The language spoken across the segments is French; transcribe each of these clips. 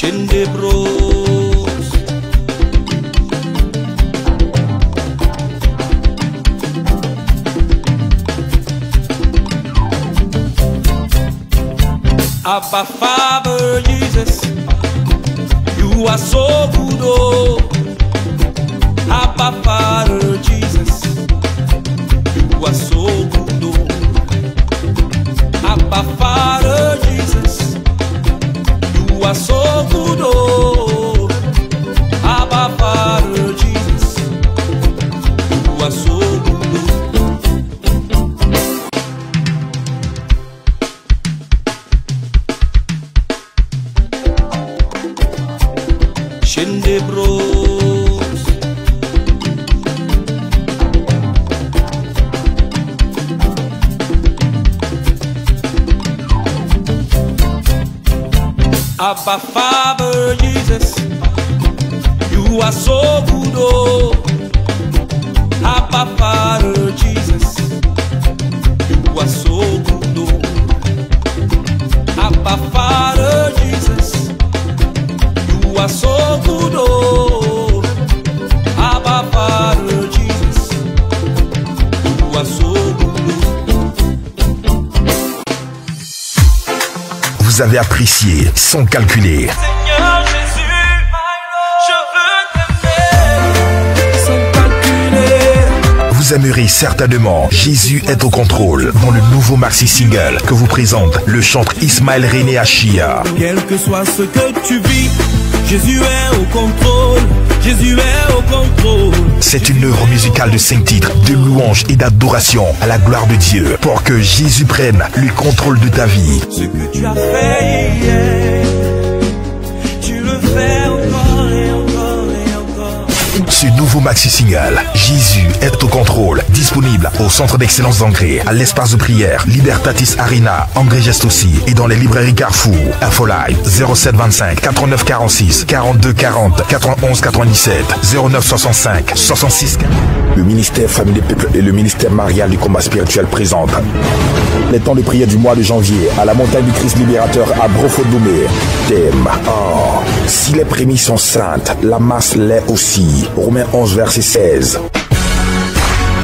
Chaîne des bros. Abba Father Jesus, you are so good, oh. Abba Father Jesus, you are so good, oh. Abba Father Jesus, you are so good, oh. Abba Father Jesus, you are so good, oh. Chaîne des bros. Abba Father Jesus, you are so good, oh. Abba Father Jesus, you are so good, oh. Abba Father Jesus, you are so good, oh. Abba Father Jesus, you are so good, oh. Vous avez apprécié sans calculer. Seigneur Jésus, je veux t'aimer sans calculer. Vous aimerez certainement Jésus est au contrôle dans le nouveau maxi single que vous présente le chanteur Ismaël René Achia. Quel que soit ce que tu vis, Jésus est au contrôle. Jésus est au contrôle. C'est une œuvre musicale de 5 titres, de louange et d'adoration à la gloire de Dieu pour que Jésus prenne le contrôle de ta vie. Ce que tu as fait hier, tu le fais encore et encore et encore. Ce nouveau maxi single, Jésus est au contrôle, disponible au centre d'excellence d'Angré, à l'espace de prière Libertatis Arena, Angré Geste aussi, et dans les librairies Carrefour. Info live 07 25 89 46 42 40 91 97 09 65 66 40. Le ministère Famille des Peuples et le ministère marial du combat spirituel présentent les temps de prière du mois de janvier à la montagne du Christ libérateur à Brofodoumé. Thème: oh, si les prémices sont saintes, la masse l'est aussi. Romains 11 verset 16.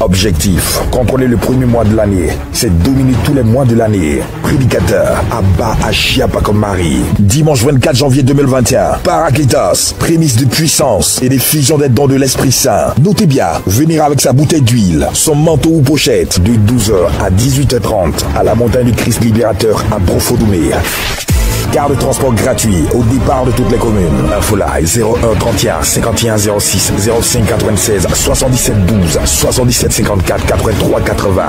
Objectif: contrôler le premier mois de l'année, c'est dominer tous les mois de l'année. Prédicateur: Abba Achia Pakomari. Dimanche 24 janvier 2021, Parakletos, prémisse de puissance et des fusions des dons de l'Esprit Saint. Notez bien, venir avec sa bouteille d'huile, son manteau ou pochette, de 12h à 18h30 à la montagne du Christ libérateur à Brofodoumé. Car de transport gratuit au départ de toutes les communes. Info live 01 31 51 06 05 96 77 12 77 54 83 80.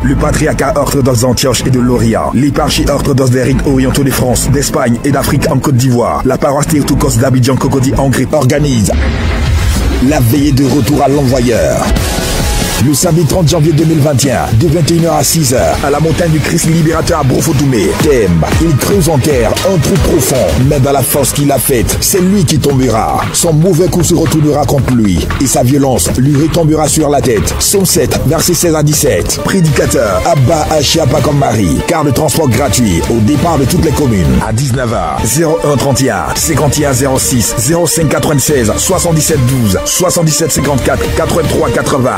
Le patriarcat orthodoxe d'Antioche et de Lorient, l'éparchie orthodoxe des rites orientaux de France, d'Espagne et d'Afrique en Côte d'Ivoire, la paroisse Théotokos d'Abidjan Cocody Angré organise la veillée de retour à l'envoyeur. Le samedi 30 janvier 2021, de 21h à 6h, à la montagne du Christ libérateur à Brofodoumé. Thème: il creuse en terre un trou profond, mais dans la force qu'il a faite, c'est lui qui tombera. Son mauvais coup se retournera contre lui, et sa violence lui retombera sur la tête. Psaume 7, versets 16 à 17. Prédicateur: Abba Achia Pakomari. Car de transport gratuit au départ de toutes les communes. À 19h, 01 31 51 06 05 96 77 12 77 54 83 80.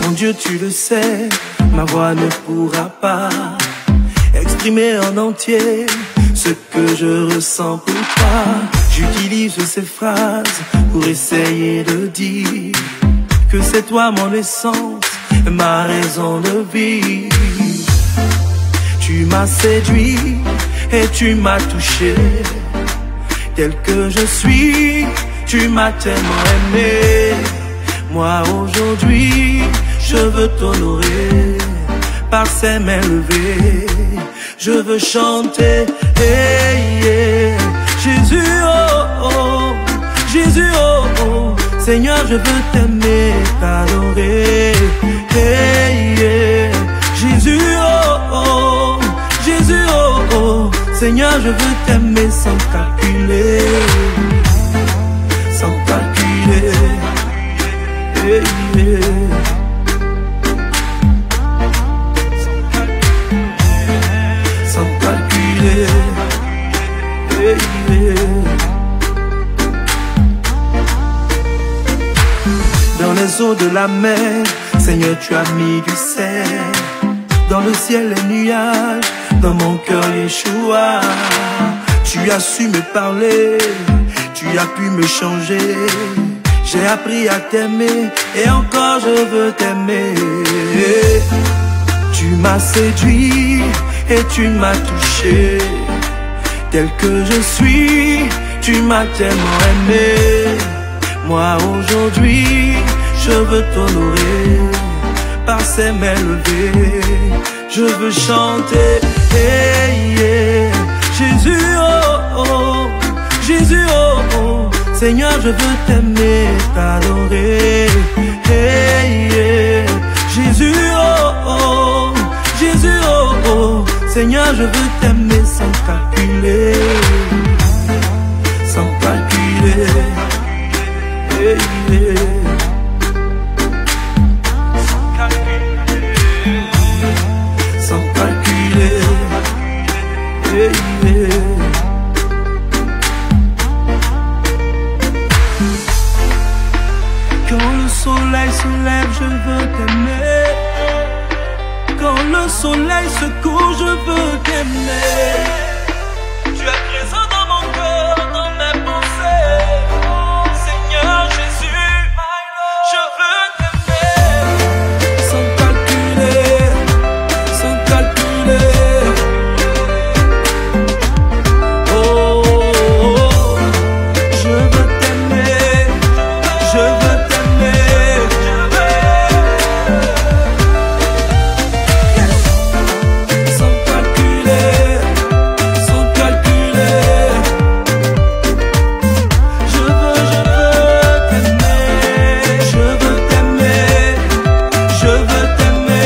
Mon Dieu, tu le sais, ma voix ne pourra pas exprimer en entier ce que je ressens pour toi. J'utilise ces phrases pour essayer de dire que c'est toi mon essence, ma raison de vivre. Tu m'as séduit et tu m'as touché. Tel que je suis, tu m'as tellement aimé. Moi aujourd'hui, je veux t'honorer par ces mains levées. Je veux chanter, hey, yeah. Jésus, oh, oh, Jésus, oh, oh. Seigneur, je veux t'aimer, t'adorer, hey, yeah. Jésus, oh, oh, Jésus, oh, oh. Seigneur, je veux t'aimer sans calculer, sans l'eau de la mer. Seigneur, tu as mis du sel dans le ciel, les nuages, dans mon cœur, Yeshua. Tu as su me parler, tu as pu me changer. J'ai appris à t'aimer et encore je veux t'aimer. Tu m'as séduit et tu m'as touché. Tel que je suis, tu m'as tellement aimé. Moi aujourd'hui, je veux t'honorer par ces mains levées. Je veux chanter, hey, yeah. Jésus, oh, oh, Jésus, oh, oh. Seigneur, je veux t'aimer, t'adorer, hey, yeah. Jésus, oh, oh, Jésus, oh, oh. Seigneur, je veux t'aimer sans calculer, sans calculer, hey, yeah. Sans calculer, hey, yeah. Quand le soleil se lève, je veux t'aimer. Quand le soleil se couche, je veux t'aimer. Tu es présent dans mon cœur, dans mes pensées. Seigneur Jésus, je veux t'aimer. Sans calculer, sans calculer. Oh, oh, oh. Je veux t'aimer, je veux t'aimer. Sans calculer, sans calculer. Je veux t'aimer, je veux t'aimer, je veux t'aimer.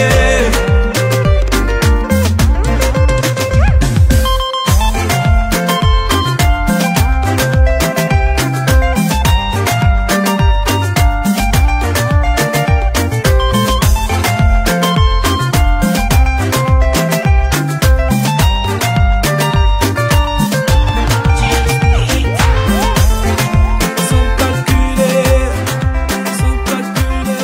Sans calculer, sans calculer.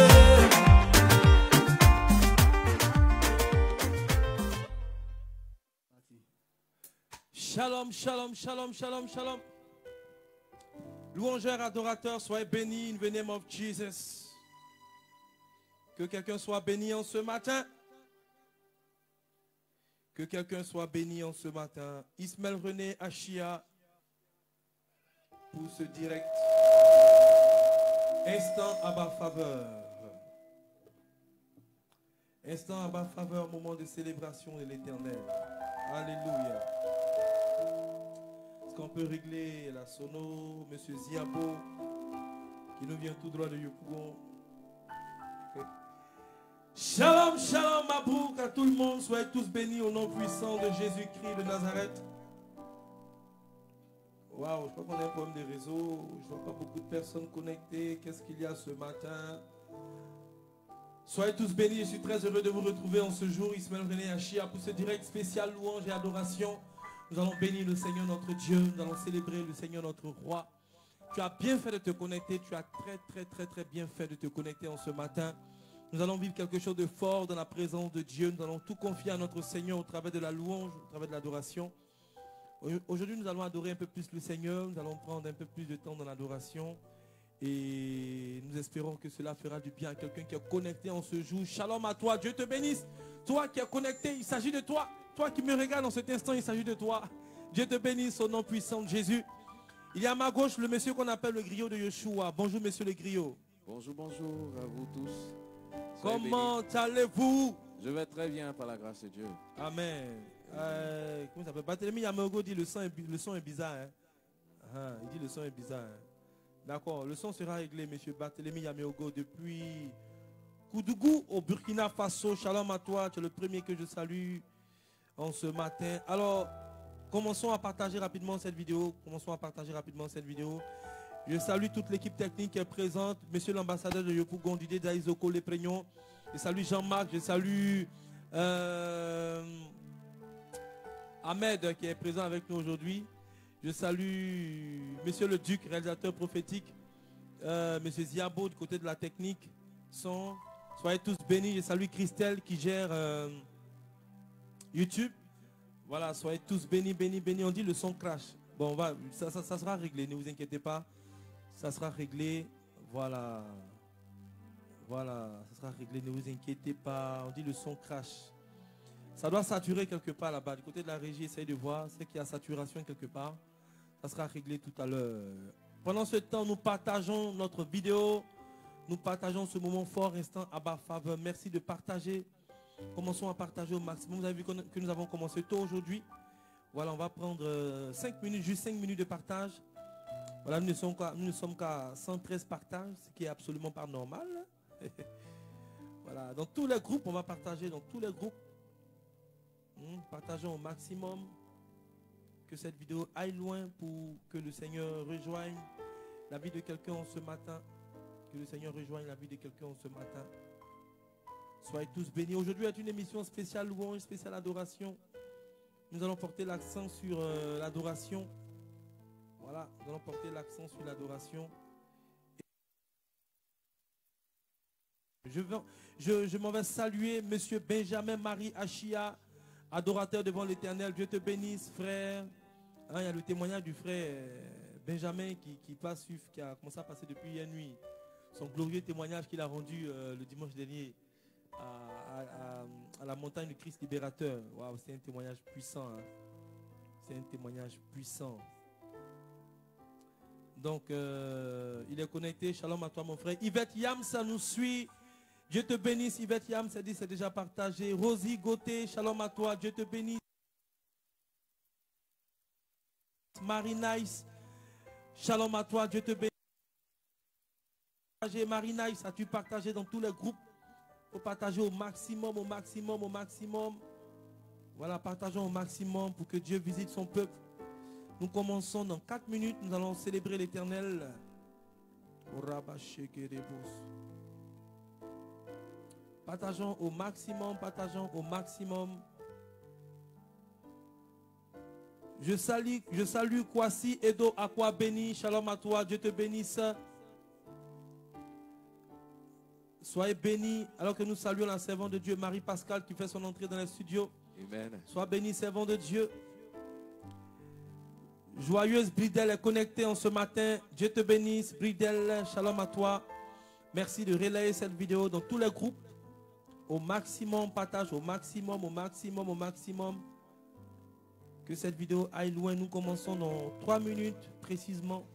Shalom, shalom, shalom, shalom, shalom. Louangeurs, adorateurs, soyez bénis in the name of Jesus. Que quelqu'un soit béni en ce matin. Que quelqu'un soit béni en ce matin. Ismaël René Achia pour ce direct. Instant à ma faveur. Instant à ma faveur, moment de célébration de l'Éternel. Alléluia. Est-ce qu'on peut régler la sono, Monsieur Ziabo, qui nous vient tout droit de Yopougon. Shalom, shalom, Mabrouk à tout le monde. Soyez tous bénis au nom puissant de Jésus-Christ de Nazareth. Waouh, je crois qu'on a un problème de réseau. Je ne vois pas beaucoup de personnes connectées. Qu'est-ce qu'il y a ce matin? Soyez tous bénis. Je suis très heureux de vous retrouver en ce jour. Ismaël René Achia pour ce direct spécial louange et adoration. Nous allons bénir le Seigneur notre Dieu. Nous allons célébrer le Seigneur notre Roi. Tu as bien fait de te connecter. Tu as très bien fait de te connecter en ce matin. Nous allons vivre quelque chose de fort dans la présence de Dieu. Nous allons tout confier à notre Seigneur au travers de la louange, au travers de l'adoration. Aujourd'hui, nous allons adorer un peu plus le Seigneur. Nous allons prendre un peu plus de temps dans l'adoration. Et nous espérons que cela fera du bien à quelqu'un qui est connecté en ce jour. Shalom à toi. Dieu te bénisse. Toi qui es connecté, il s'agit de toi. Toi qui me regardes en cet instant, il s'agit de toi. Dieu te bénisse au nom puissant de Jésus. Il y a à ma gauche le monsieur qu'on appelle le griot de Yeshua. Bonjour monsieur le griot. Bonjour, bonjour à vous tous. Comment allez-vous? Je vais très bien par la grâce de Dieu. Amen. Comment ça s'appelle? Barthélemy Yamogo dit le son est bizarre. Hein? Il dit le son est bizarre. Hein? D'accord, le son sera réglé, monsieur Barthélemy Yamogo depuis Koudougou au Burkina Faso. Shalom à toi, tu es le premier que je salue en ce matin. Alors, commençons à partager rapidement cette vidéo. Je salue toute l'équipe technique qui est présente. Monsieur l'ambassadeur de Yopougon, Didier Daizoko, les Prégnons. Je salue Jean-Marc, je salue Ahmed qui est présent avec nous aujourd'hui. Je salue Monsieur le Duc, réalisateur prophétique. Monsieur Ziabo du côté de la technique. Son. Soyez tous bénis. Je salue Christelle qui gère YouTube. Voilà, soyez tous bénis, bénis, bénis. On dit le son crash. Bon, ça sera réglé, ne vous inquiétez pas. Ça sera réglé. Voilà. Voilà, ça sera réglé, ne vous inquiétez pas. On dit le son crash. Ça doit saturer quelque part là-bas. Du côté de la régie, essayez de voir. C'est qu'il y a saturation quelque part. Ça sera réglé tout à l'heure. Pendant ce temps, nous partageons notre vidéo. Nous partageons ce moment fort, instant Abba Faveur. Merci de partager. Commençons à partager au maximum. Vous avez vu que nous avons commencé tôt aujourd'hui. Voilà, on va prendre 5 minutes, juste 5 minutes de partage. Voilà, nous ne sommes qu'à 113 partages, ce qui est absolument pas normal. Voilà, dans tous les groupes, on va partager dans tous les groupes. Partageons au maximum. Que cette vidéo aille loin pour que le Seigneur rejoigne la vie de quelqu'un ce matin. Que le Seigneur rejoigne la vie de quelqu'un ce matin. Soyez tous bénis. Aujourd'hui est une émission spéciale louange, spéciale adoration. Nous allons porter l'accent sur l'adoration. Voilà, nous allons porter l'accent sur l'adoration. Je m'en vais saluer Monsieur Benjamin Marie Achia, adorateur devant l'Éternel. Dieu te bénisse, frère. Il y a le témoignage du frère Benjamin qui a commencé à passer depuis hier nuit. Son glorieux témoignage qu'il a rendu le dimanche dernier à la montagne du Christ libérateur. Waouh, c'est un témoignage puissant. Hein. C'est un témoignage puissant. Donc, il est connecté. Shalom à toi, mon frère. Yvette Yam, ça nous suit. Dieu te bénisse. Yvette Yam, c'est déjà partagé. Rosie Gauthier, shalom à toi. Dieu te bénisse. Marie Nice, shalom à toi. Dieu te bénisse. Marie Nice, as-tu partagé dans tous les groupes? Il faut partager au maximum, au maximum, au maximum. Voilà, partageons au maximum pour que Dieu visite son peuple. Nous commençons dans 4 minutes. Nous allons célébrer l'Éternel. Partageons au maximum, partageons au maximum. Je salue Kwasi Edo Aqua Béni. Shalom à toi, Dieu te bénisse. Soyez bénis alors que nous saluons la servante de Dieu, Marie-Pascale, qui fait son entrée dans les studios. Amen. Sois béni, servant de Dieu. Joyeuse Bridel est connectée en ce matin. Dieu te bénisse, Bridel. Shalom à toi. Merci de relayer cette vidéo dans tous les groupes. Au maximum, partage au maximum, au maximum, au maximum. Que cette vidéo aille loin. Nous commençons dans 3 minutes précisément.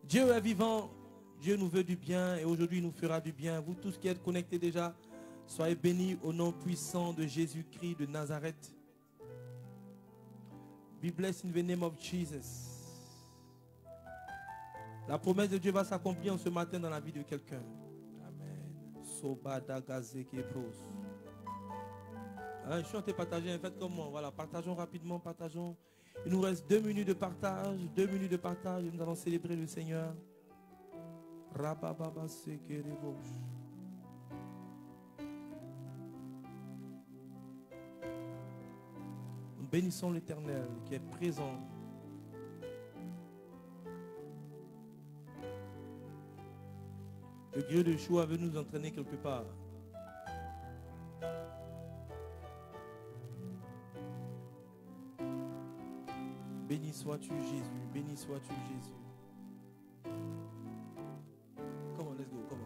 Dieu est vivant. Dieu nous veut du bien et aujourd'hui il nous fera du bien. Vous tous qui êtes connectés déjà, soyez bénis au nom puissant de Jésus-Christ de Nazareth. Be blessed in the name of Jesus. La promesse de Dieu va s'accomplir ce matin dans la vie de quelqu'un. Je suis en train de partager. Faites comme moi. Voilà, partageons rapidement, partageons. Il nous reste 2 minutes de partage. 2 minutes de partage. Et nous allons célébrer le Seigneur. Nous bénissons l'Éternel qui est présent. Le Dieu de Yeshua veut nous entraîner quelque part. Béni sois-tu Jésus, béni sois-tu Jésus. Come on, let's go, come on.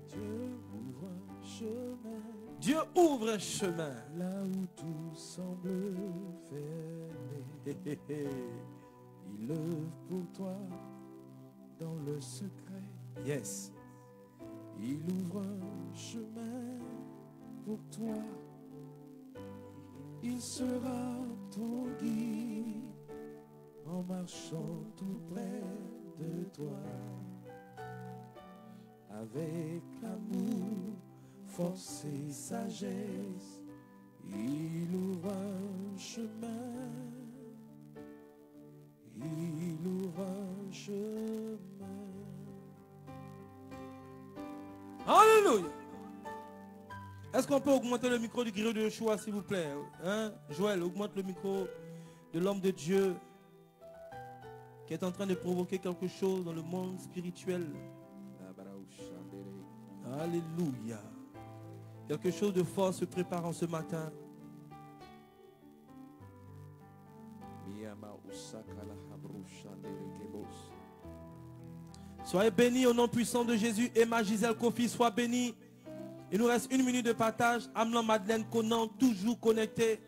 Dieu ouvre un chemin. Dieu ouvre un chemin. Là où tout semble fermé. Il œuvre pour toi dans le secret. Yes. Il ouvre un chemin pour toi. Il sera ton guide en marchant tout près de toi. Avec l'amour, force et sagesse, il ouvre un chemin. Il ouvre un chemin. Alléluia. Est-ce qu'on peut augmenter le micro du griot de Yeshua, s'il vous plaît? Hein? Joël, augmente le micro de l'homme de Dieu. qui est en train de provoquer quelque chose dans le monde spirituel. Alléluia. Quelque chose de fort se prépare en ce matin. Soyez bénis au nom puissant de Jésus. Emma Gisèle Kofi, sois béni. Il nous reste 1 minute de partage. Amlan Madeleine Conan, toujours connecté.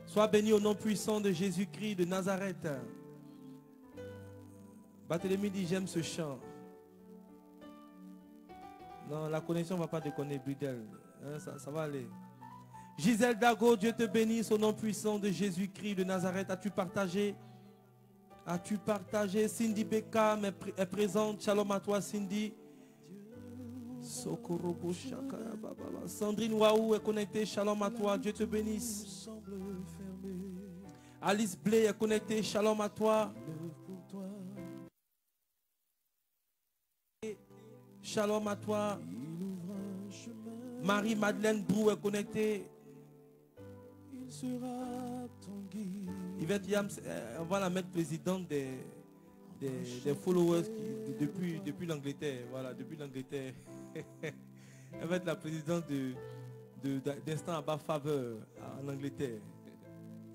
Sois béni au nom puissant de Jésus-Christ de Nazareth. Barthélemy dit j'aime ce chant. Non, la connexion ne va pas déconner, Budel. Hein, ça va aller. Gisèle Dago, Dieu te bénisse au nom puissant de Jésus-Christ de Nazareth. As-tu partagé? As-tu partagé? Cindy Beckham est présente. Shalom à toi, Cindy. Sandrine Waou est connectée. Shalom à toi. Dieu te bénisse. Alice Blé est connectée. Shalom à toi. Shalom à toi. Marie-Madeleine Brou est connectée. Yvette Yams, on va la mettre présidente des followers depuis l'Angleterre. Voilà, depuis l'Angleterre. Elle va être la présidente d'Instant à bas faveur en Angleterre.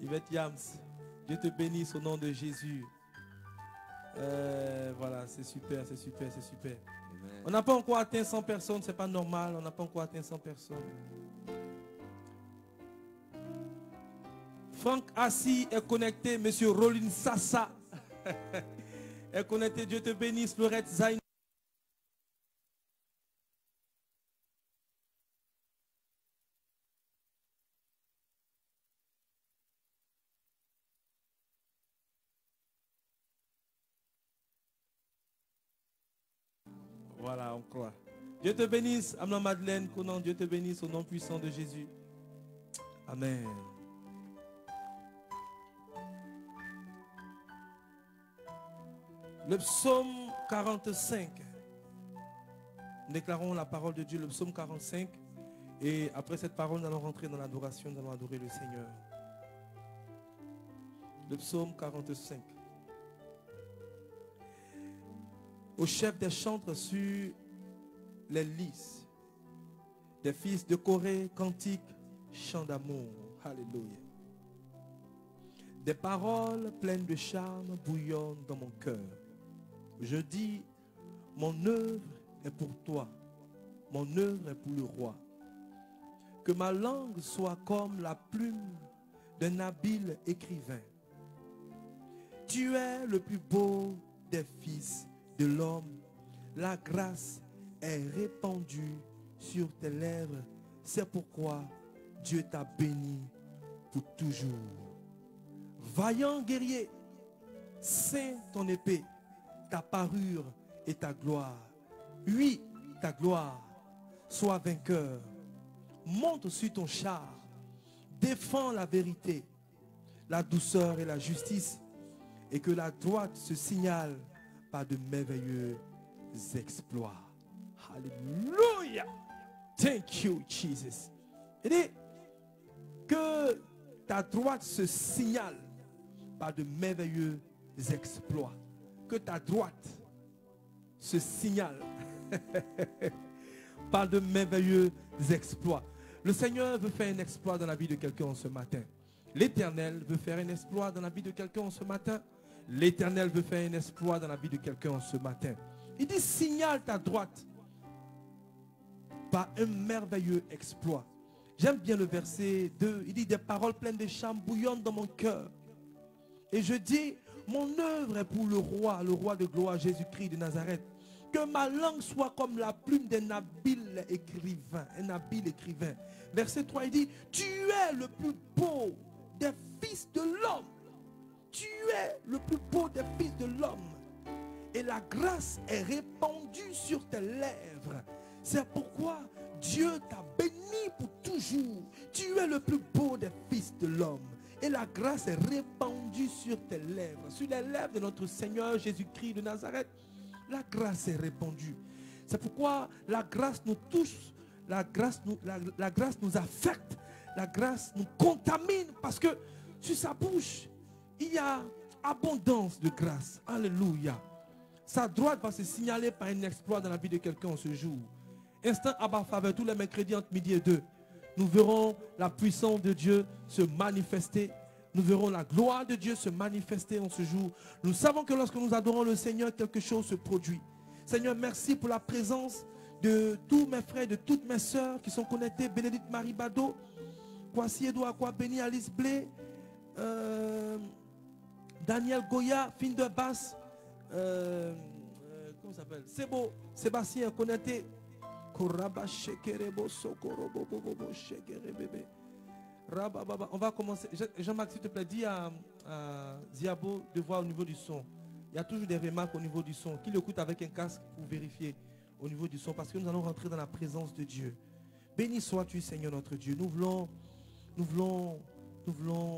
Yvette Yams, Dieu te bénisse au nom de Jésus. Voilà, c'est super, c'est super, c'est super. Amen. On n'a pas encore atteint 100 personnes, c'est pas normal, on n'a pas encore atteint 100 personnes. Franck Assis est connecté, Monsieur Rolin Sassa est connecté, Dieu te bénisse, Lorette Zayn. Voilà, on croit. Dieu te bénisse, Amna Madeleine, Conan, Dieu te bénisse au nom puissant de Jésus. Amen. Le psaume 45. Nous déclarons la parole de Dieu, le psaume 45. Et après cette parole, nous allons rentrer dans l'adoration, nous allons adorer le Seigneur. Le psaume 45. Au chef des chantres sur les lys, des fils de Corée, cantiques, chants d'amour. Alléluia. Des paroles pleines de charme bouillonnent dans mon cœur. Je dis, mon œuvre est pour toi, mon œuvre est pour le roi. Que ma langue soit comme la plume d'un habile écrivain. Tu es le plus beau des fils de l'homme. La grâce est répandue sur tes lèvres. C'est pourquoi Dieu t'a béni pour toujours. Vaillant guerrier, ceins ton épée, ta parure et ta gloire. Oui, ta gloire. Sois vainqueur. Monte sur ton char. Défends la vérité, la douceur et la justice. Et que la droite se signale par de merveilleux exploits. Alléluia. Thank you, Jesus. Il dit que ta droite se signale par de merveilleux exploits. Que ta droite se signale par de merveilleux exploits. Le Seigneur veut faire un exploit dans la vie de quelqu'un ce matin. L'Éternel veut faire un exploit dans la vie de quelqu'un ce matin. L'Éternel veut faire un exploit dans la vie de quelqu'un ce matin. Il dit, signale ta droite par un merveilleux exploit. J'aime bien le verset 2. Il dit, des paroles pleines de charme bouillonnent dans mon cœur. Et je dis, mon œuvre est pour le roi de gloire, Jésus-Christ de Nazareth. Que ma langue soit comme la plume d'un habile écrivain. Un habile écrivain. Verset 3, il dit, tu es le plus beau des fils de l'homme. Tu es le plus beau des fils de l'homme. Et la grâce est répandue sur tes lèvres. C'est pourquoi Dieu t'a béni pour toujours. Tu es le plus beau des fils de l'homme. Et la grâce est répandue sur tes lèvres. Sur les lèvres de notre Seigneur Jésus-Christ de Nazareth. La grâce est répandue. C'est pourquoi la grâce nous touche. La grâce nous affecte. La grâce nous contamine. Parce que sur sa bouche, il y a Abondance de grâce. Alléluia. Sa droite va se signaler par un exploit dans la vie de quelqu'un ce jour. Instant Abba Faveur, tous les mercredis entre midi et 2. Nous verrons la puissance de Dieu se manifester. Nous verrons la gloire de Dieu se manifester en ce jour. Nous savons que lorsque nous adorons le Seigneur, quelque chose se produit. Seigneur, merci pour la présence de tous mes frères, de toutes mes sœurs qui sont connectés. Bénédicte Marie Bado, Kwasi Edouard, Béni Alice Blé, Daniel Goya, Finder Bass, comment ça s'appelle? Sebo, Sébastien connecté. On va commencer. Jean-Marc, s'il te plaît, dis à Ziabo de voir au niveau du son. Il y a toujours des remarques au niveau du son. Qu'il écoute avec un casque pour vérifier au niveau du son. Parce que nous allons rentrer dans la présence de Dieu. Béni sois-tu, Seigneur notre Dieu. Nous voulons,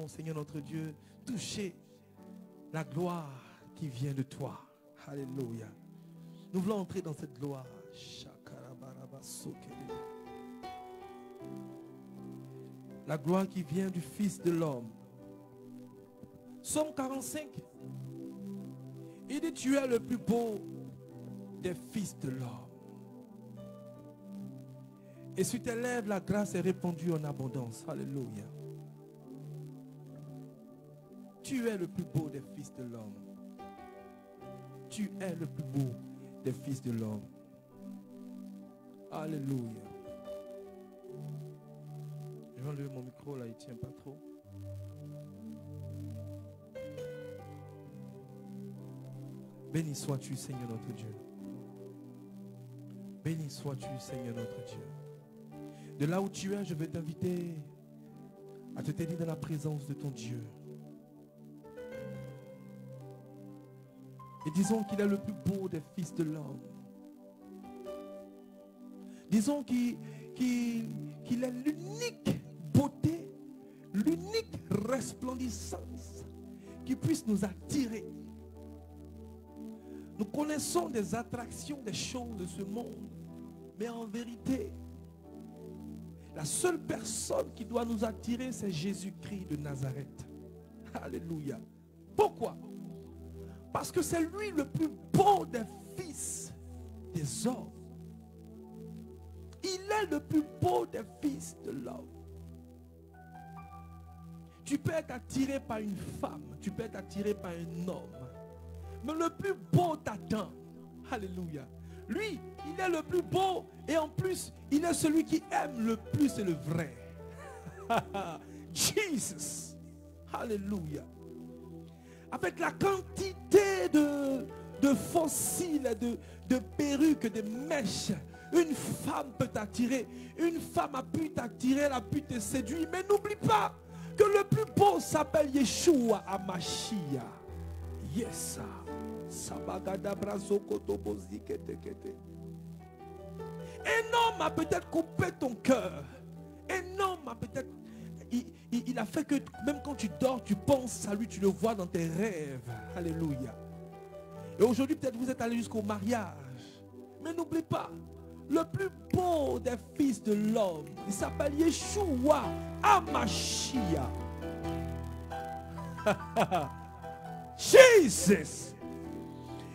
Seigneur notre Dieu, toucher la gloire qui vient de toi. Alléluia. Nous voulons entrer dans cette gloire. La gloire qui vient du Fils de l'homme. Psaume 45. Il dit, tu es le plus beau des fils de l'homme. Et sur tes lèvres, la grâce est répandue en abondance. Alléluia. Tu es le plus beau des fils de l'homme. Tu es le plus beau des fils de l'homme. Alléluia. Je vais enlever mon micro là, il ne tient pas trop. Béni sois-tu, Seigneur notre Dieu. Béni sois-tu, Seigneur notre Dieu. De là où tu es, je vais t'inviter à te tenir dans la présence de ton Dieu. Et disons qu'il est le plus beau des fils de l'homme. Disons qu'il est l'unique beauté, l'unique resplendissance qui puisse nous attirer. Nous connaissons des attractions, des choses de ce monde, mais en vérité, la seule personne qui doit nous attirer, c'est Jésus-Christ de Nazareth. Alléluia. Pourquoi? Parce que c'est lui le plus beau des fils des hommes. Il est le plus beau des fils de l'homme. Tu peux être attiré par une femme, tu peux être attiré par un homme, mais le plus beau t'attend. Alléluia. Lui, il est le plus beau et en plus, il est celui qui aime le plus et le vrai. Jesus. Alléluia. Avec la quantité de fossiles, de perruques, de mèches, une femme peut t'attirer. Une femme a pu t'attirer, elle a pu te séduire. Mais n'oublie pas que le plus beau s'appelle Yeshua Amashia. Yes. Un homme a peut-être coupé ton cœur. Un homme a peut-être... Il a fait que même quand tu dors, tu penses à lui, tu le vois dans tes rêves. Alléluia. Et aujourd'hui, peut-être vous êtes allé jusqu'au mariage. Mais n'oublie pas, le plus beau des fils de l'homme, il s'appelle Yeshua Amashia. Jesus.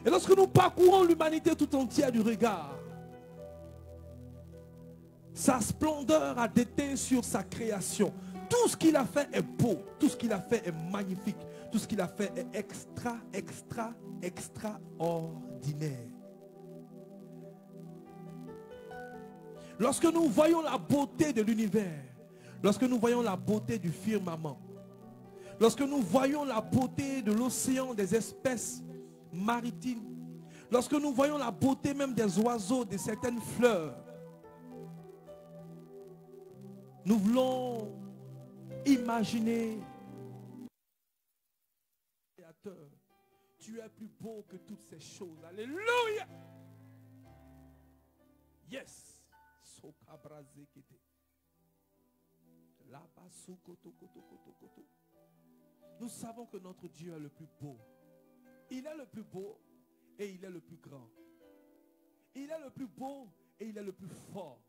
Et lorsque nous parcourons l'humanité tout entière du regard, sa splendeur a déteint sur sa création. Tout ce qu'il a fait est beau. Tout ce qu'il a fait est magnifique. Tout ce qu'il a fait est extraordinaire. Lorsque nous voyons la beauté de l'univers, lorsque nous voyons la beauté du firmament, lorsque nous voyons la beauté de l'océan, des espèces maritimes, lorsque nous voyons la beauté même des oiseaux, de certaines fleurs, nous voulons imaginer, Créateur, tu es plus beau que toutes ces choses. Alléluia. Yes. Nous savons que notre Dieu est le plus beau. Il est le plus beau et il est le plus grand. Il est le plus beau et il est le plus fort.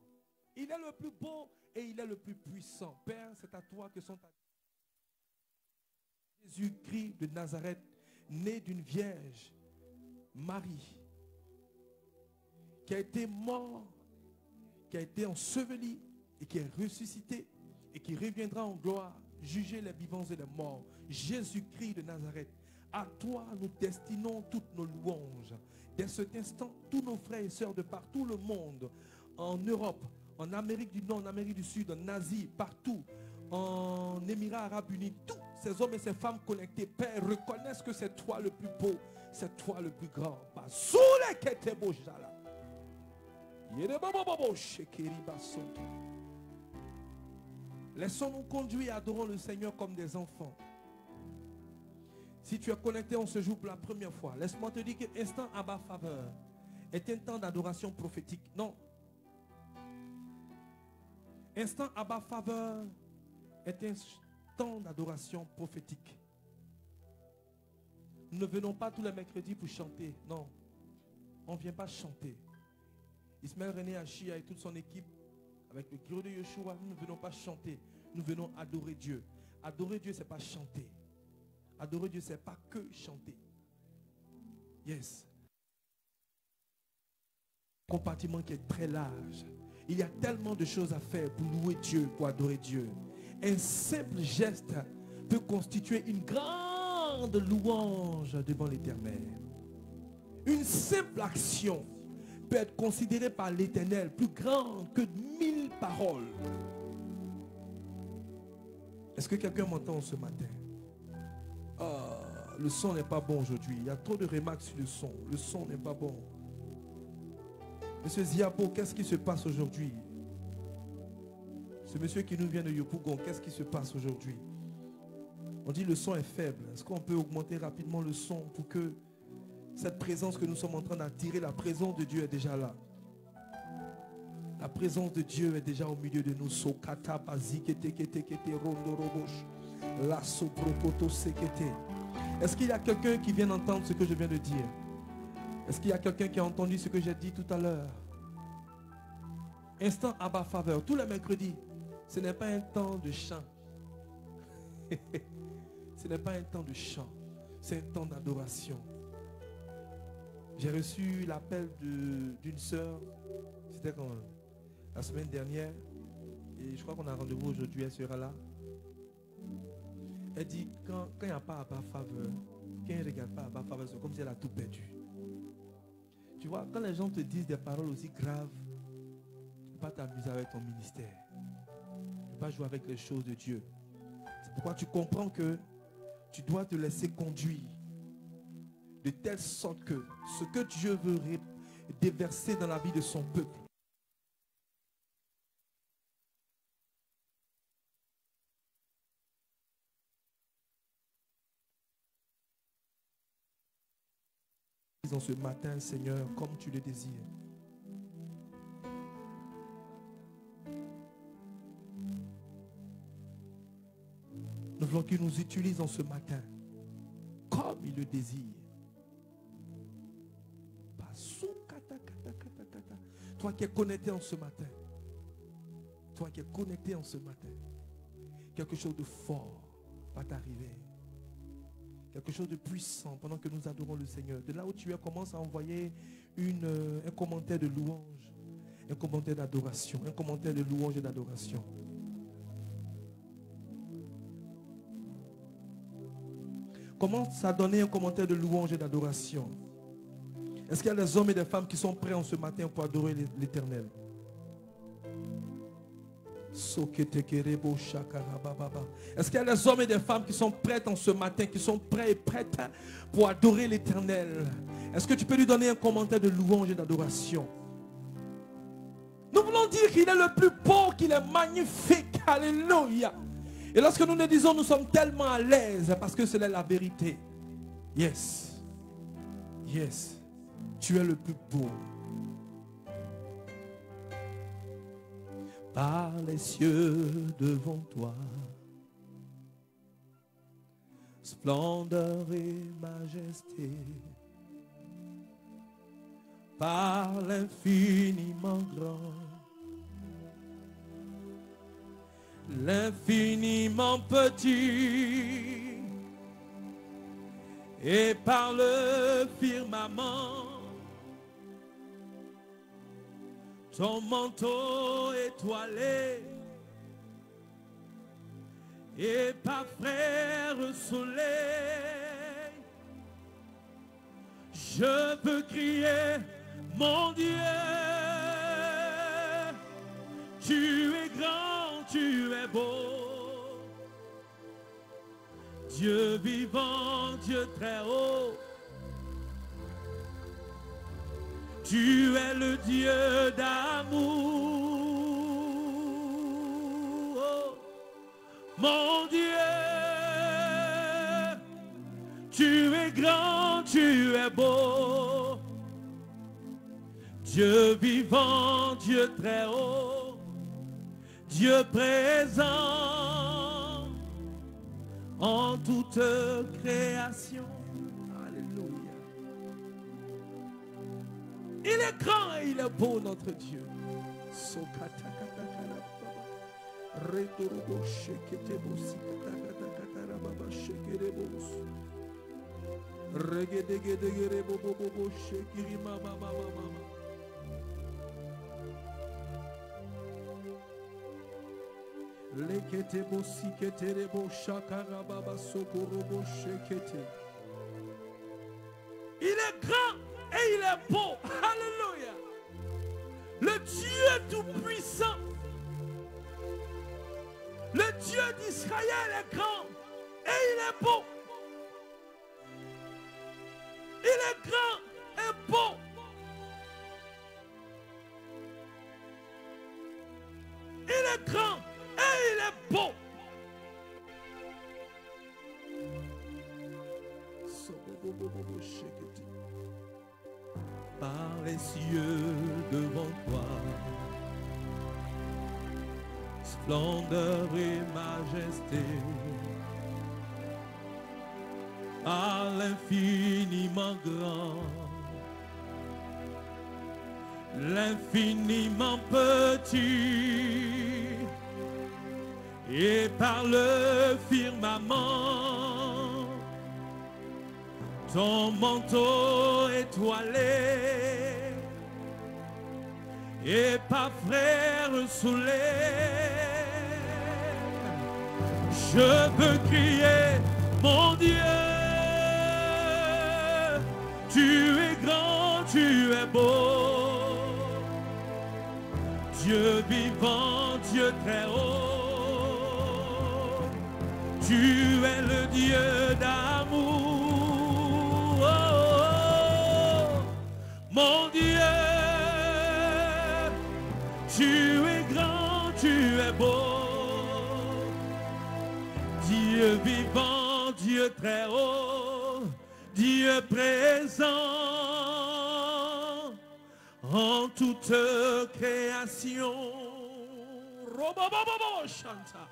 Il est le plus beau et il est le plus puissant. Père, c'est à toi que sont Jésus-Christ de Nazareth, né d'une vierge, Marie, qui a été mort, qui a été enseveli et qui est ressuscité et qui reviendra en gloire, juger les vivants et les morts. Jésus-Christ de Nazareth, à toi nous destinons toutes nos louanges. Dès cet instant, tous nos frères et sœurs de partout le monde, en Europe, en Amérique du Nord, en Amérique du Sud, en Asie, partout, en Émirats Arabes Unis, tous ces hommes et ces femmes connectés, Père, reconnaissent que c'est toi le plus beau, c'est toi le plus grand. Laissons-nous conduire et adorons le Seigneur comme des enfants. Si tu es connecté en ce jour pour la première fois, laisse-moi te dire que l'instant Abba Faveur est un temps d'adoration prophétique. Non. Instant Abba Faveur est un temps d'adoration prophétique. Nous ne venons pas tous les mercredis pour chanter. Non. On ne vient pas chanter. Ismaël René Achia et toute son équipe, avec le gros de Yeshua, nous ne venons pas chanter. Nous venons adorer Dieu. Adorer Dieu, ce n'est pas chanter. Adorer Dieu, ce n'est pas que chanter. Yes. Un compartiment qui est très large. Il y a tellement de choses à faire pour louer Dieu, pour adorer Dieu. Un simple geste peut constituer une grande louange devant l'Éternel. Une simple action peut être considérée par l'Éternel plus grande que 1000 paroles. Est-ce que quelqu'un m'entend ce matin? Le son n'est pas bon aujourd'hui. Il y a trop de remarques sur le son. Le son n'est pas bon. Monsieur Ziapo, qu'est-ce qui se passe aujourd'hui? Ce monsieur qui nous vient de Yopougon, qu'est-ce qui se passe aujourd'hui? On dit le son est faible. Est-ce qu'on peut augmenter rapidement le son pour que cette présence que nous sommes en train d'attirer, la présence de Dieu est déjà là. La présence de Dieu est déjà au milieu de nous. Sokata bazikete kete kete rondo robosh. La sopropoto sekete. Est-ce qu'il y a quelqu'un qui vient d'entendre ce que je viens de dire? Est-ce qu'il y a quelqu'un qui a entendu ce que j'ai dit tout à l'heure? Instant Abba Faveur. Tous les mercredis, ce n'est pas un temps de chant. Ce n'est pas un temps de chant. C'est un temps d'adoration. J'ai reçu l'appel d'une sœur. C'était quand la semaine dernière. Et je crois qu'on a rendez-vous aujourd'hui. Elle sera là. Elle dit, quand il n'y a pas Abba Faveur, quand elle ne regarde pas Abba Faveur, c'est comme si elle a tout perdu. Tu vois, quand les gens te disent des paroles aussi graves, tu ne peux pas t'amuser avec ton ministère. Tu ne peux pas jouer avec les choses de Dieu. C'est pourquoi tu comprends que tu dois te laisser conduire de telle sorte que ce que Dieu veut déverser dans la vie de son peuple, en ce matin, Seigneur, comme tu le désires. Nous voulons qu'il nous utilise en ce matin comme il le désire. Toi qui es connecté en ce matin, toi qui es connecté en ce matin, quelque chose de fort va t'arriver. Quelque chose de puissant pendant que nous adorons le Seigneur. De là où tu es, commence à envoyer un commentaire de louange, un commentaire d'adoration, un commentaire de louange et d'adoration. Commence à donner un commentaire de louange et d'adoration. Est-ce qu'il y a des hommes et des femmes qui sont prêts en ce matin pour adorer l'Éternel? Est-ce qu'il y a des hommes et des femmes qui sont prêts en ce matin, qui sont prêts et prêtes pour adorer l'Éternel? Est-ce que tu peux lui donner un commentaire de louange et d'adoration? Nous voulons dire qu'il est le plus beau, qu'il est magnifique. Alléluia. Et lorsque nous le disons, nous sommes tellement à l'aise parce que c'est la vérité. Yes. Yes. Tu es le plus beau. Par les cieux devant toi, splendeur et majesté, par l'infiniment grand, l'infiniment petit, et par le firmament, ton manteau étoilé, et par frère soleil, je peux crier, mon Dieu, tu es grand, tu es beau, Dieu vivant, Dieu très haut, tu es le Dieu d'amour. Oh, mon Dieu, tu es grand, tu es beau, Dieu vivant, Dieu très haut, Dieu présent en toute création. Alléluia. Il est grand et il est beau, notre Dieu. Il est grand et il est beau. Alléluia. Le Dieu tout-puissant, le Dieu d'Israël est grand et il est beau. Il est grand et beau. Il est grand et il est beau. Par les cieux devant toi, splendeur et majesté, à l'infiniment grand, l'infiniment petit, et par le firmament, ton manteau étoilé, et par frère soleil, je peux crier, mon Dieu, tu es grand, tu es beau, Dieu vivant, Dieu très haut, tu es le Dieu d'amour. Oh, oh, oh, mon Dieu, tu es grand, tu es beau, Dieu vivant, Dieu très haut, Dieu présent en toute création. Robobobobo chanta.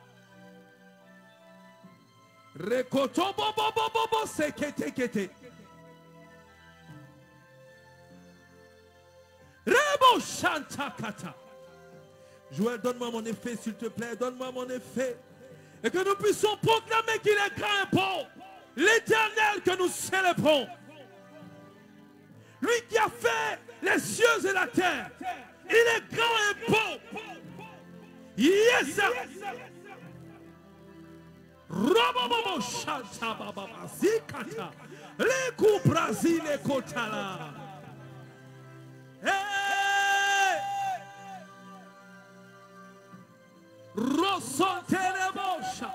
Rekotobobobobo sekete. Rebo chanta kata. Joël, donne-moi mon effet, s'il te plaît. Donne-moi mon effet. Et que nous puissions proclamer qu'il est grand et beau. L'Éternel que nous célébrons. Lui qui a fait les cieux et la terre. Il est grand et beau. Yes. Robobobo chanta bababa zikata. Les coups Brésil et Kotala. Hey! Rosso terebosha.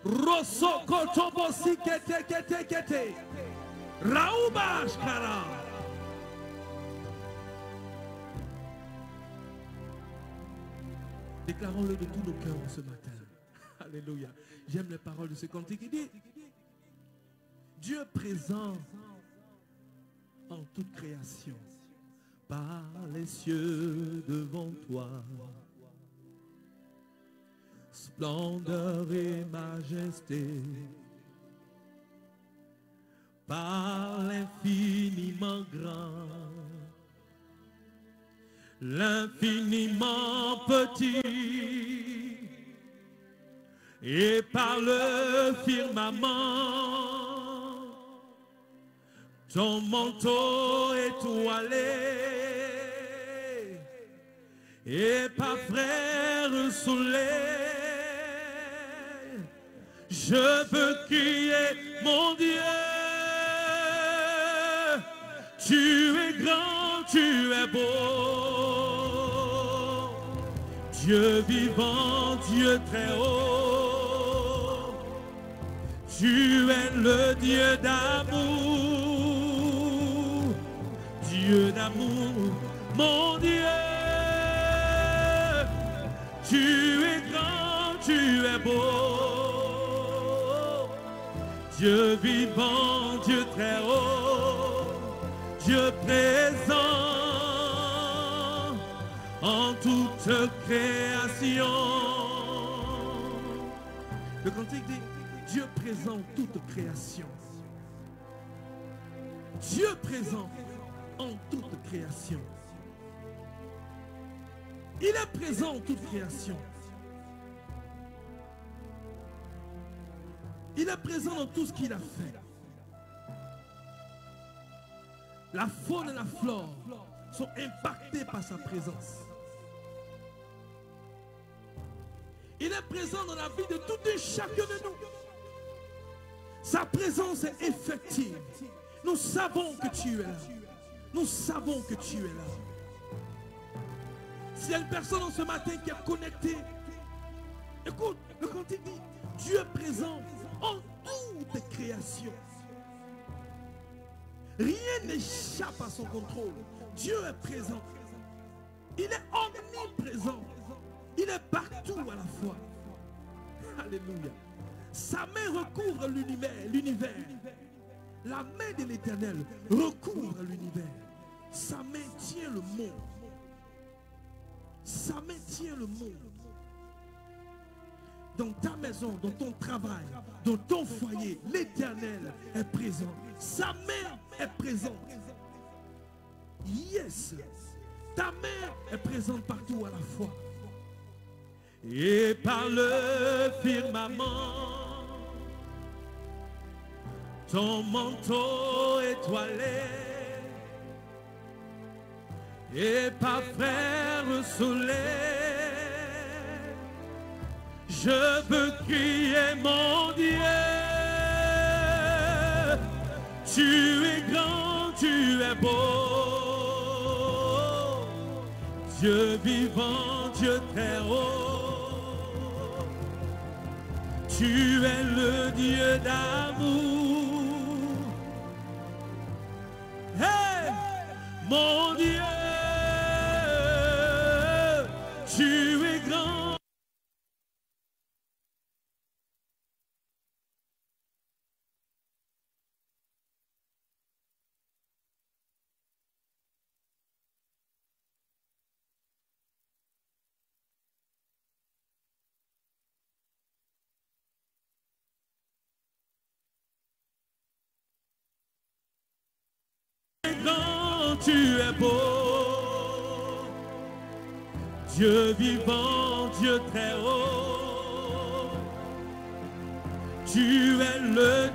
Rosso kotobosi kete. Raouba ashkara. Déclarons-le de tous nos cœurs ce matin. Alléluia. J'aime les paroles de ce cantique. Il dit, Dieu présent en toute création, par les cieux devant toi, splendeur et majesté, par l'infiniment grand, l'infiniment petit, et par le firmament, ton manteau étoilé et par frère soleil, je veux crier mon Dieu, tu es grand, tu es beau, Dieu vivant, Dieu très haut, tu es le Dieu d'amour, Dieu d'amour, mon Dieu, tu es grand, tu es beau, Dieu vivant, Dieu très haut, Dieu présent en toute création. Le cantique dit Dieu présent en toute création. Dieu présent en toute création. Il est présent en toute création. Il est présent dans tout ce qu'il a fait. La faune et la flore sont impactées par sa présence. Il est présent dans la vie de tout et chacun de nous. Sa présence est effective. Nous savons que tu es là. Nous savons que tu es là. S'il y a une personne en ce matin qui est connectée, écoute, le cantique dit, Dieu est présent en toute création. Rien n'échappe à son contrôle. Dieu est présent. Il est omniprésent. Il est partout à la fois. Alléluia. Sa main recouvre l'univers. La main de l'Éternel recouvre l'univers. Sa main tient le monde. Sa main tient le monde. Dans ta maison, dans ton travail, dans ton foyer, l'Éternel est présent. Sa main est présente. Yes. Ta main est présente partout à la fois. Et par le firmament, ton manteau étoilé, et par frère soleil, je veux crier mon Dieu, tu es grand, tu es beau, Dieu vivant, Dieu très haut, tu es le Dieu d'amour. Hey, mon Dieu, tu es grand. Tu es beau, Dieu vivant, Dieu très haut, tu es le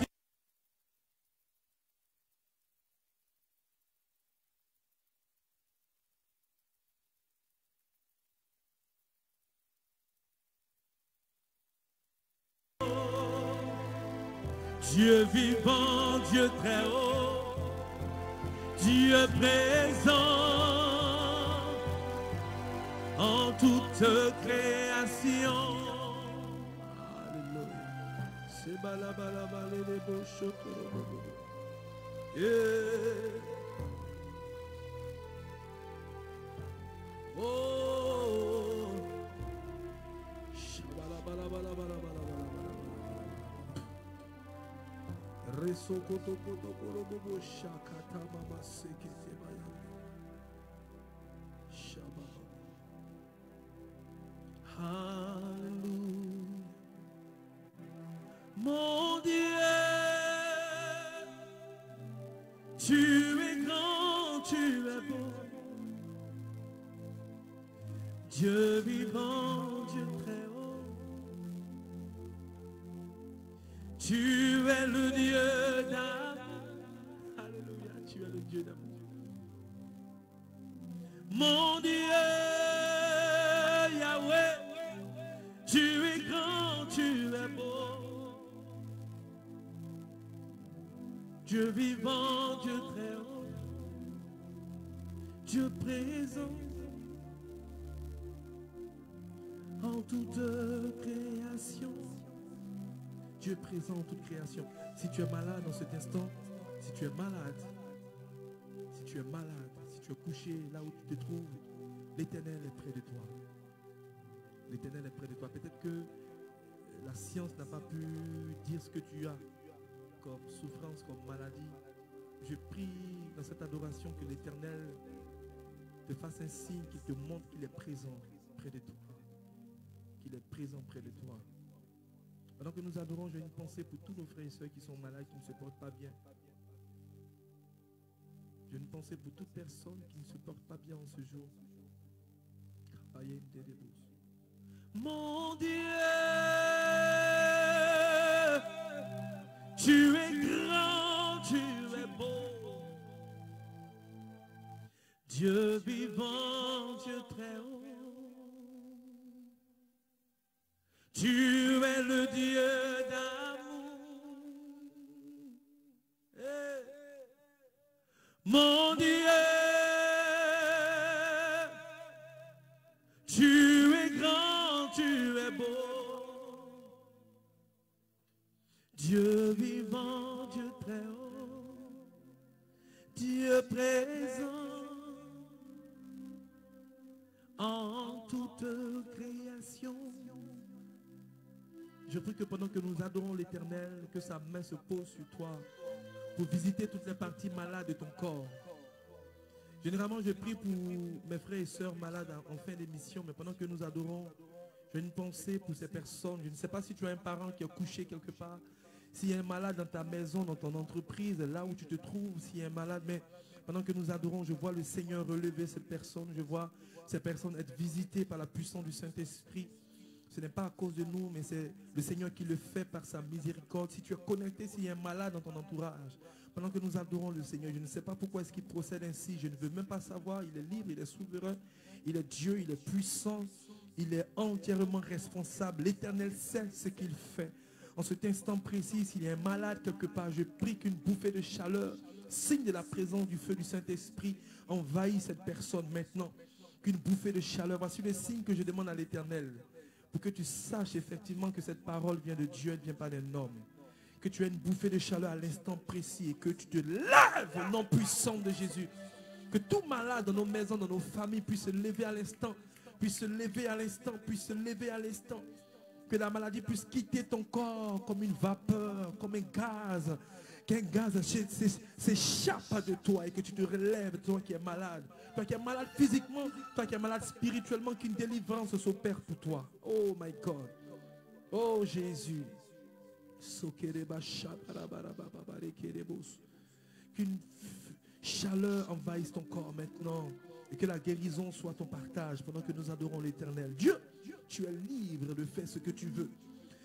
Dieu vivant, Dieu très haut, Dieu présent en toute création. Alléluia. C'est balabalabalé les beaux chocolats. Yeah. Oh. Resokotokotokotobo shakata mama sekete bayande. Shababa. Hallelujah. Mon Dieu, tu es grand, tu es beau. Dieu vivant, Dieu très haut. Tu es le Dieu d'amour. Alléluia. Dieu d'amour. Mon Dieu, Yahweh, tu es grand, tu es beau. Dieu vivant, Dieu très haut, Dieu présent en toute création. Dieu présent en toute création. Si tu es malade en cet instant, si tu es malade, si tu es couché là où tu te trouves, l'Éternel est près de toi. L'Éternel est près de toi. Peut-être que la science n'a pas pu dire ce que tu as comme souffrance, comme maladie. Je prie dans cette adoration que l'Éternel te fasse un signe, qu'il te montre qu'il est présent près de toi. Qu'il est présent près de toi. Pendant que nous adorons, j'ai une pensée pour tous nos frères et sœurs qui sont malades, qui ne se portent pas bien. J'ai une pensée pour toute personne qui ne se porte pas bien en ce jour. Mon Dieu, tu es grand, tu es beau. Dieu vivant, Dieu très haut. Tu es le Dieu d'amour. Mon Dieu, tu es grand, tu es beau. Dieu vivant, Dieu très haut, Dieu présent en toute création. Je prie que pendant que nous adorons l'Éternel, que sa main se pose sur toi pour visiter toutes les parties malades de ton corps. Généralement, je prie pour mes frères et sœurs malades en fin d'émission, mais pendant que nous adorons, j'ai une pensée pour ces personnes. Je ne sais pas si tu as un parent qui est couché quelque part, s'il y a un malade dans ta maison, dans ton entreprise, là où tu te trouves, s'il y a un malade, mais pendant que nous adorons, je vois le Seigneur relever ces personnes, je vois ces personnes être visitées par la puissance du Saint-Esprit. Ce n'est pas à cause de nous, mais c'est le Seigneur qui le fait par sa miséricorde. Si tu es connecté, s'il y a un malade dans ton entourage, pendant que nous adorons le Seigneur, je ne sais pas pourquoi est-ce qu'il procède ainsi. Je ne veux même pas savoir. Il est libre, il est souverain, il est Dieu, il est puissant, il est entièrement responsable. L'Éternel sait ce qu'il fait. En cet instant précis, s'il y a un malade quelque part, je prie qu'une bouffée de chaleur, signe de la présence du feu du Saint-Esprit, envahit cette personne maintenant. Qu'une bouffée de chaleur. Voici le signe que je demande à l'Éternel. Pour que tu saches effectivement que cette parole vient de Dieu, elle ne vient pas d'un homme. Que tu aies une bouffée de chaleur à l'instant précis et que tu te lèves au nom puissant de Jésus. Que tout malade dans nos maisons, dans nos familles puisse se lever à l'instant, puisse se lever à l'instant, puisse se lever à l'instant. Que la maladie puisse quitter ton corps comme une vapeur, comme un gaz. Qu'un gaz s'échappe de toi et que tu te relèves, toi qui es malade. Toi qui es malade physiquement, toi qui es malade spirituellement, qu'une délivrance s'opère pour toi. Oh my God. Oh Jésus. Qu'une chaleur envahisse ton corps maintenant. Et que la guérison soit ton partage pendant que nous adorons l'Éternel. Dieu, tu es libre de faire ce que tu veux.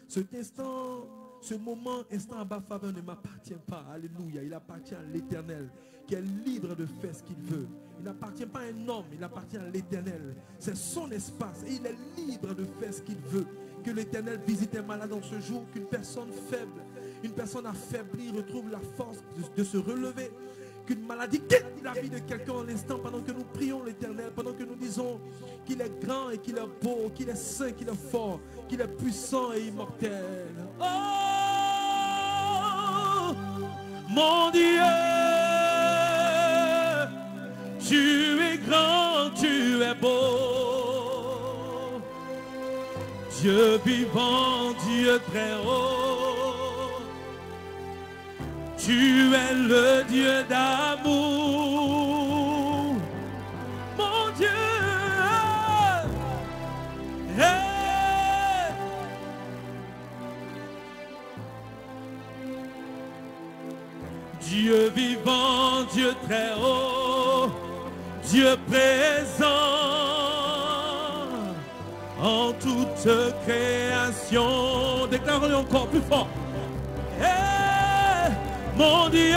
Cet instant, ce moment, instant à bas faveur ne m'appartient pas. Alléluia. Il appartient à l'Éternel qui est libre de faire ce qu'il veut. Il n'appartient pas à un homme, il appartient à l'Éternel. C'est son espace et il est libre de faire ce qu'il veut. Que l'Éternel visite un malade en ce jour, qu'une personne faible, une personne affaiblie retrouve la force de se relever. Qu'une maladie quitte la vie de quelqu'un en l'instant pendant que nous prions l'Éternel, pendant que nous disons qu'il est grand et qu'il est beau, qu'il est saint, qu'il est fort, qu'il est puissant et immortel. Oh, mon Dieu, tu es grand, tu es beau. Dieu vivant, Dieu très haut. Tu es le Dieu d'amour, mon Dieu. Hey. Dieu vivant, Dieu très haut, Dieu présent en toute création. Déclarons-le encore plus fort. Hey. Mon Dieu,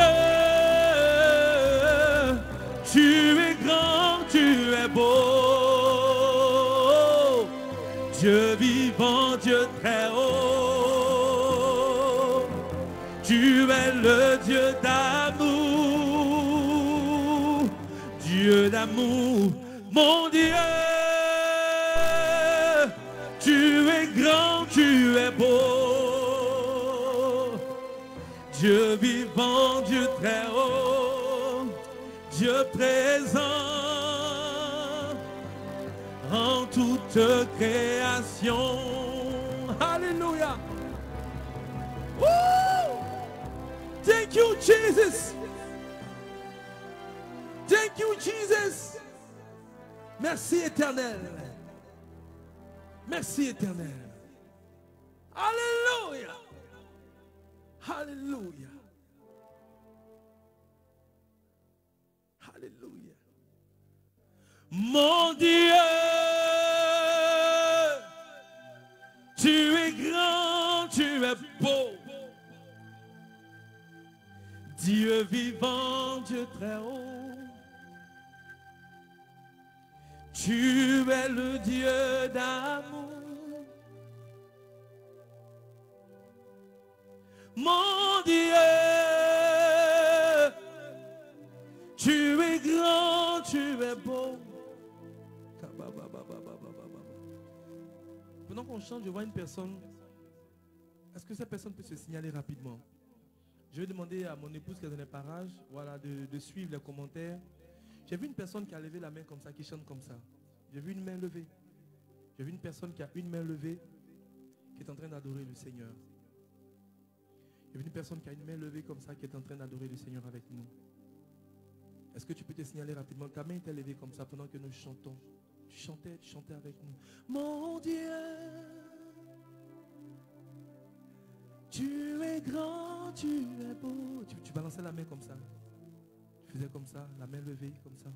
vivant, Dieu très haut. Tu es le Dieu d'amour, Dieu d'amour, mon Dieu. Tu es grand, tu es beau. Dieu vivant, Dieu très haut, Dieu présent en toute création. Alléluia. Woo! Thank you, Jesus. Thank you, Jesus. Merci, Éternel. Merci, Éternel. Alléluia. Alléluia. Alléluia. Mon Dieu, tu es grand, tu es beau. Dieu vivant, Dieu très haut. Tu es le Dieu d'amour. Mon Dieu, tu es grand, tu es beau. Pendant qu'on chante, je vois une personne. Est-ce que cette personne peut se signaler rapidement? Je vais demander à mon épouse qui est dans les parages, voilà, de suivre les commentaires. J'ai vu une personne qui a levé la main comme ça, qui chante comme ça. J'ai vu une main levée. J'ai vu une personne qui a une main levée, qui est en train d'adorer le Seigneur. J'ai vu une personne qui a une main levée comme ça, qui est en train d'adorer le Seigneur avec nous. Est-ce que tu peux te signaler rapidement? Ta main était levée comme ça pendant que nous chantons. Tu chantais avec nous. Mon Dieu, tu es grand, tu es beau. Tu balançais la main comme ça. Tu faisais comme ça, la main levée comme ça.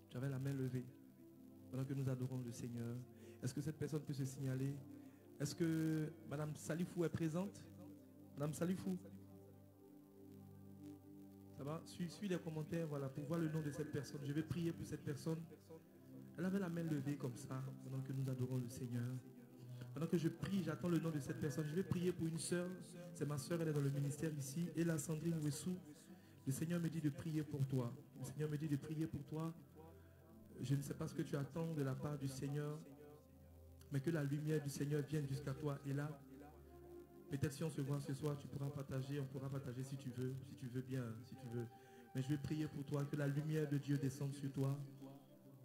Tu avais la main levée pendant que nous adorons le Seigneur. Est-ce que cette personne peut se signaler? Est-ce que Madame Salifou est présente? Madame Salifou? Ça va? Suis les commentaires, voilà, pour voir le nom de cette personne. Je vais prier pour cette personne. Elle avait la main levée comme ça pendant que nous adorons le Seigneur. Pendant que je prie, j'attends le nom de cette personne. Je vais prier pour une sœur. C'est ma sœur, elle est dans le ministère ici. Et la Sandrine Ouessou. Le Seigneur me dit de prier pour toi. Le Seigneur me dit de prier pour toi. Je ne sais pas ce que tu attends de la part du Seigneur, mais que la lumière du Seigneur vienne jusqu'à toi. Et là, peut-être si on se voit ce soir, tu pourras partager, on pourra partager si tu veux bien, si tu veux. Mais je vais prier pour toi, que la lumière de Dieu descende sur toi.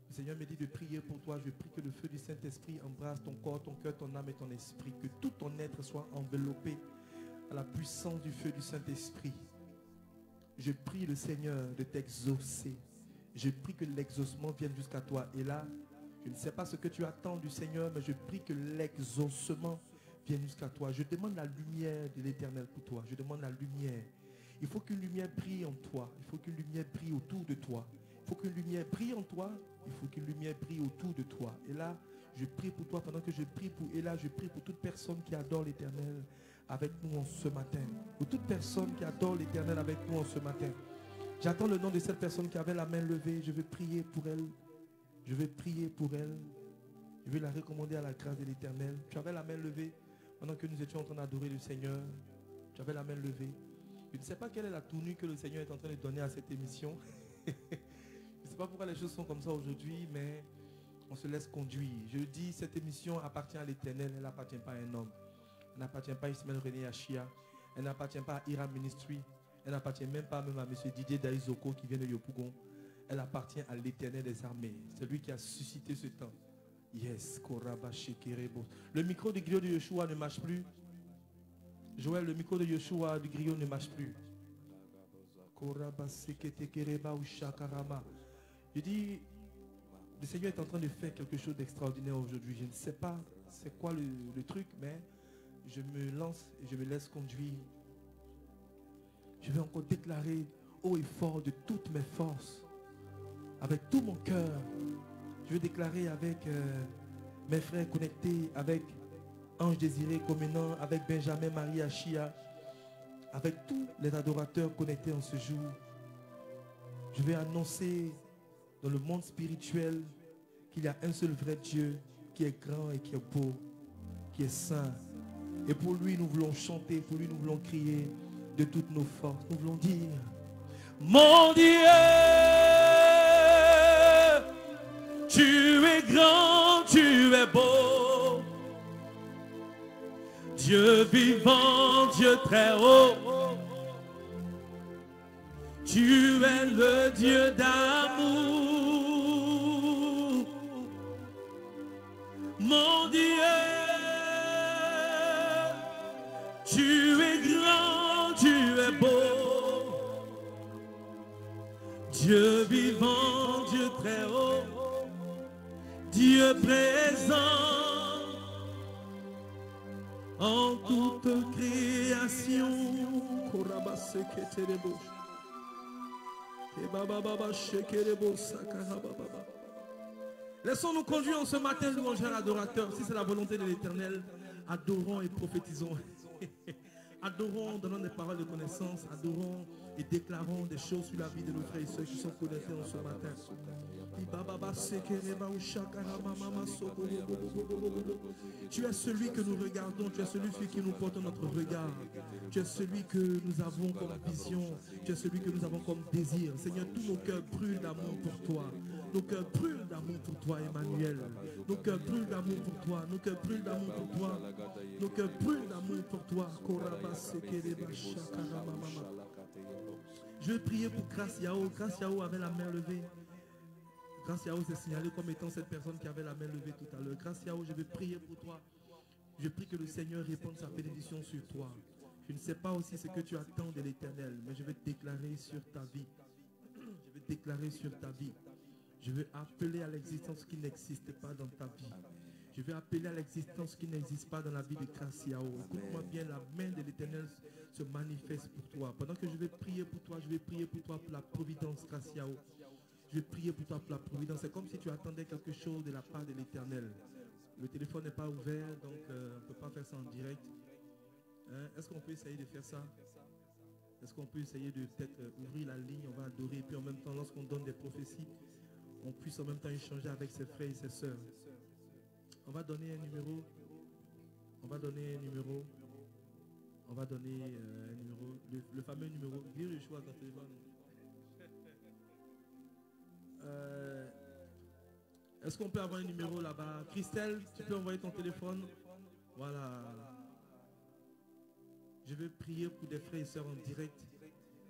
Le Seigneur me dit de prier pour toi. Je prie que le feu du Saint-Esprit embrasse ton corps, ton cœur, ton âme et ton esprit. Que tout ton être soit enveloppé à la puissance du feu du Saint-Esprit. Je prie le Seigneur de t'exaucer. Je prie que l'exaucement vienne jusqu'à toi. Et là, je ne sais pas ce que tu attends du Seigneur, mais je prie que l'exaucement vienne jusqu'à toi. Je demande la lumière de l'Éternel pour toi. Je demande la lumière. Il faut qu'une lumière brille en toi. Il faut qu'une lumière brille autour de toi. Il faut qu'une lumière brille en toi. Il faut qu'une lumière brille autour de toi. Et là, je prie pour toi pendant que je prie pour... Et là, je prie pour toute personne qui adore l'Éternel avec nous en ce matin. Pour toute personne qui adore l'Éternel avec nous en ce matin. J'attends le nom de cette personne qui avait la main levée. Je veux prier pour elle. Je vais prier pour elle. Je vais la recommander à la grâce de l'Éternel. Tu avais la main levée pendant que nous étions en train d'adorer le Seigneur. Tu avais la main levée. Je ne sais pas quelle est la tournure que le Seigneur est en train de donner à cette émission. Je ne sais pas pourquoi les choses sont comme ça aujourd'hui, mais on se laisse conduire. Je dis, cette émission appartient à l'Éternel. Elle n'appartient pas à un homme. Elle n'appartient pas à Ismaël René Achia. Elle n'appartient pas à Ira Ministry. Elle n'appartient même pas même à M. Didier Daizoko qui vient de Yopougon. Elle appartient à l'Éternel des armées. C'est lui qui a suscité ce temps. Yes. Le micro du griot de Yeshua ne marche plus. Joël, le micro de Yeshua du griot ne marche plus. Je dis, le Seigneur est en train de faire quelque chose d'extraordinaire aujourd'hui. Je ne sais pas c'est quoi le truc, mais je me lance et je me laisse conduire. Je vais encore déclarer haut et fort de toutes mes forces, avec tout mon cœur. Je vais déclarer avec mes frères connectés, avec Ange Désiré Comenant, avec Benjamin Marie Achia, avec tous les adorateurs connectés en ce jour. Je vais annoncer dans le monde spirituel qu'il y a un seul vrai Dieu qui est grand et qui est beau, qui est saint. Et pour lui, nous voulons chanter, pour lui, nous voulons crier de toutes nos forces. Nous voulons dire, mon Dieu, tu es grand, tu es beau. Dieu vivant, Dieu très haut. Tu es le Dieu d'amour. Mon Dieu, tu es grand, tu es beau. Dieu vivant, Dieu très haut. Dieu présent en toute création. Laissons-nous conduire en ce matin, louangeurs adorateurs. Si c'est la volonté de l'Éternel, adorons et prophétisons. Adorons, donnons des paroles de connaissance. Adorons et déclarons des choses sur la vie de nos frères et sœurs qui sont connectés en ce matin. Tu es celui que nous regardons, tu es celui sur qui nous portons notre regard, tu es celui que nous avons comme vision, tu es celui que nous avons comme désir. Seigneur, tous nos cœurs brûlent d'amour pour toi. Nos cœurs brûlent d'amour pour toi, Emmanuel. Nos cœurs brûlent d'amour pour toi. Nos cœurs brûlent d'amour pour toi. Nos cœurs brûlent d'amour pour toi. Je vais prier pour Grâce Yao. Grâce Yao avait la main levée. Grâce Yao s'est signalé comme étant cette personne qui avait la main levée tout à l'heure. Grâce Yao, je vais prier pour toi. Je prie que le Seigneur réponde sa bénédiction sur toi. Je ne sais pas aussi ce que tu attends de l'Éternel, mais je vais déclarer sur ta vie. Je vais déclarer sur ta vie. Je vais appeler à l'existence qui n'existe pas dans ta vie. Je vais appeler à l'existence qui n'existe pas dans la vie de Grâce Yao. Écoute-moi bien, la main de l'Éternel se manifeste pour toi. Pendant que je vais prier pour toi, je vais prier pour toi pour la providence, Grâce Yao. Je vais prier pour toi pour la providence. C'est comme si tu attendais quelque chose de la part de l'Éternel. Le téléphone n'est pas ouvert, donc on ne peut pas faire ça en direct. Hein? Est-ce qu'on peut essayer de faire ça? Est-ce qu'on peut essayer de peut-être ouvrir la ligne? On va adorer. Et puis en même temps, lorsqu'on donne des prophéties, on puisse en même temps échanger avec ses frères et ses sœurs. On va donner un numéro. On va donner un numéro. On va donner un numéro. Le fameux numéro. Viens le choix dans ton téléphone. Est-ce qu'on peut avoir un numéro là-bas? Christelle, tu peux envoyer ton téléphone. Voilà. Je vais prier pour des frères et sœurs en direct.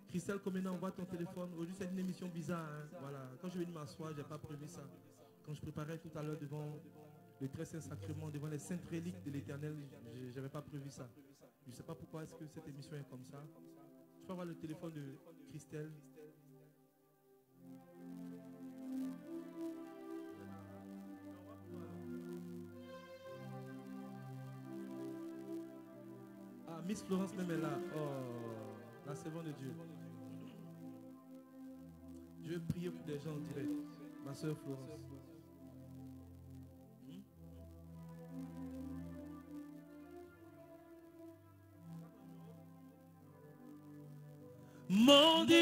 Christelle, Komena, envoie ton téléphone. Aujourd'hui, c'est une émission bizarre. Hein? Voilà. Quand je vais m'asseoir, je n'ai pas prévu ça. Quand je préparais tout à l'heure devant le très saint sacrement, devant les saintes reliques de l'Éternel, je n'avais pas prévu ça. Je ne sais pas pourquoi est-ce que cette émission est comme ça. Je peux avoir le téléphone de Christelle. Ah, Miss Florence même est là. Oh, la servante de Dieu. Je vais prier pour des gens en direct. Ma soeur Florence. Mon Dieu,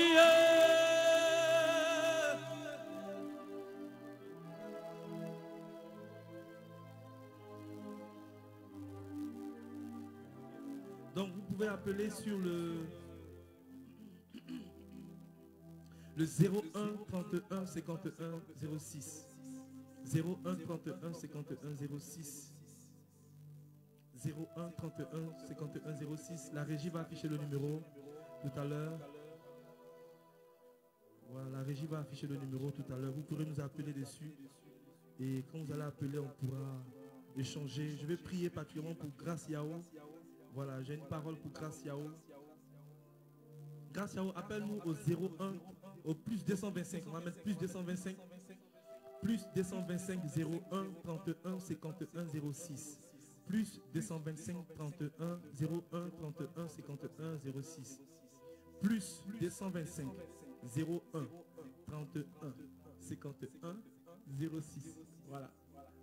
donc vous pouvez appeler sur le 01 31 51 06 01 31 51 06 01 31 51 06. La régie va afficher le numéro tout à l'heure. Voilà, la régie va afficher le numéro tout à l'heure. Vous pourrez nous appeler dessus. Et quand vous allez appeler, on pourra échanger. Je vais prier particulièrement pour Grâce Yao. Voilà, j'ai une parole pour Grâce Yao. Grâce Yao, appelle-nous au 01, au plus 225. On va mettre plus 225. Plus 225 01 31 51 06. Plus 225 31 01 31 51 06. Plus 225 01 31 51 06. Voilà.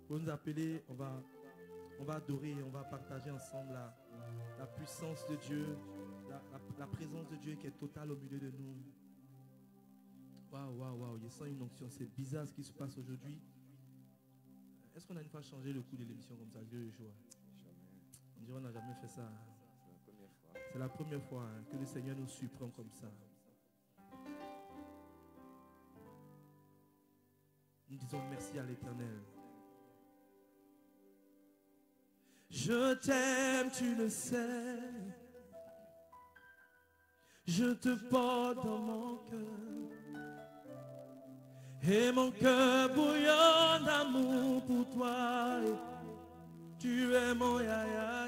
Vous nous appelez, on va adorer, on va partager ensemble la puissance de Dieu, la présence de Dieu qui est totale au milieu de nous. Waouh, waouh, waouh, je sens une onction. C'est bizarre ce qui se passe aujourd'hui. Est-ce qu'on a une fois changé le coup de l'émission comme ça, Dieu le jour? Jamais. On dirait qu'on n'a jamais fait ça. Hein. C'est la première fois. C'est la première fois hein, que le Seigneur nous surprend comme ça. Nous disons merci à l'Éternel. Je t'aime, tu le sais. Je te porte dans mon cœur. Et mon cœur bouillonne d'amour pour toi. Tu es mon yaya.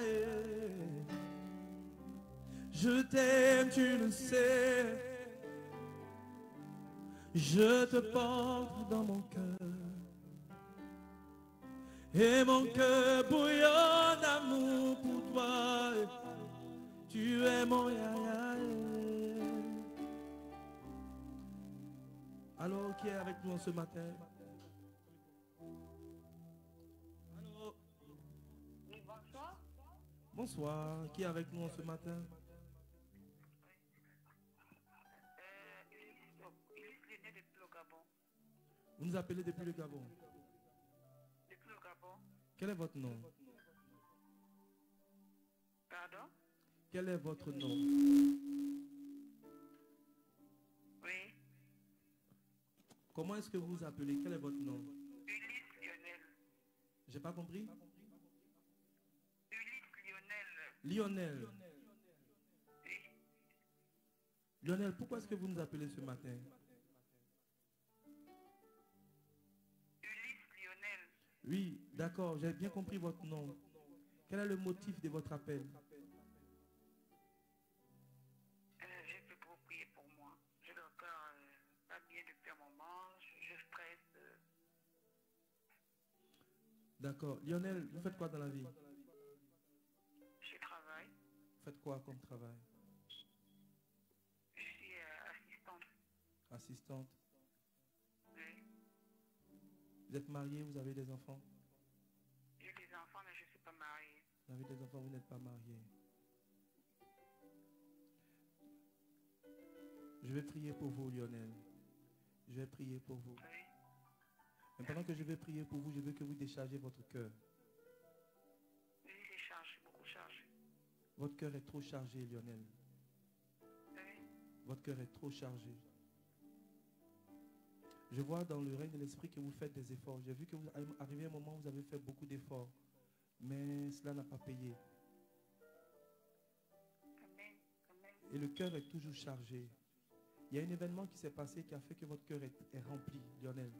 Je t'aime, tu le sais. Je te porte dans mon cœur. Et mon cœur bouillonne d'amour pour toi. Tu es mon yaya. Alors, qui est avec nous ce matin? Allô? Oui, bonsoir. Bonsoir. Qui est avec nous ce matin? Ulysse Lionel depuis le Gabon. Vous nous appelez depuis le Gabon. Depuis le Gabon. Quel est votre nom? Pardon? Quel est votre nom? Oui. Comment est-ce que vous vous appelez? Quel est votre nom? Ulysse Lionel. J'ai pas compris? Ulysse Lionel. Lionel. Oui. Lionel, pourquoi est-ce que vous nous appelez ce matin? Ulysse Lionel. Oui, d'accord, j'ai bien compris votre nom. Quel est le motif de votre appel? Je peux pour prier pour moi. J'ai le cœur pas bien depuis un moment. Je stresse. D'accord. Lionel, vous faites quoi dans la vie? Je travaille. Vous faites quoi comme travail? Je suis assistante. Assistante. Oui. Vous êtes marié, vous avez des enfants? J'ai des enfants, mais je ne suis pas mariée. Vous avez des enfants, vous n'êtes pas marié. Je vais prier pour vous, Lionel. Je vais prier pour vous. Oui. Mais pendant que je vais prier pour vous, je veux que vous déchargez votre cœur. Oui, j'ai chargé, beaucoup chargé. Votre cœur est trop chargé, Lionel. Oui. Votre cœur est trop chargé. Je vois dans le règne de l'esprit que vous faites des efforts. J'ai vu que vous arrivé à un moment où vous avez fait beaucoup d'efforts. Mais cela n'a pas payé. Amen. Amen. Et le cœur est toujours chargé. Il y a un événement qui s'est passé qui a fait que votre cœur est rempli, Lionel.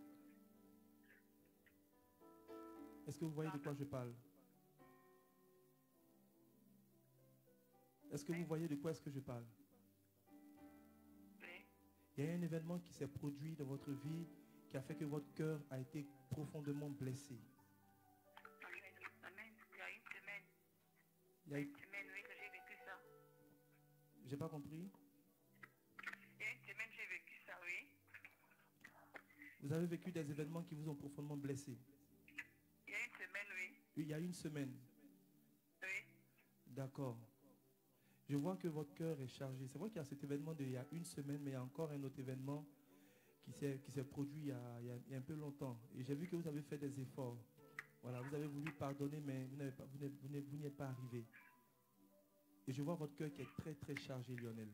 Est-ce que vous voyez de quoi je parle? Est-ce que vous voyez de quoi est-ce que je parle? Oui. Il y a un événement qui s'est produit dans votre vie qui a fait que votre cœur a été profondément blessé. Amen. Amen. Il y a une semaine. Il y a eu- Une semaine, oui, que j'ai vécu ça. J'ai pas compris. Il y a une semaine, j'ai vécu ça, oui. Vous avez vécu des événements qui vous ont profondément blessé. Il y a une semaine, oui. Il y a une semaine. Oui. D'accord. Je vois que votre cœur est chargé. C'est vrai qu'il y a cet événement d'il y a une semaine, mais il y a encore un autre événement qui s'est produit il y a un peu longtemps. Et j'ai vu que vous avez fait des efforts. Voilà, vous avez voulu pardonner, mais vous n'y êtes pas arrivé. Et je vois votre cœur qui est très très chargé, Lionel.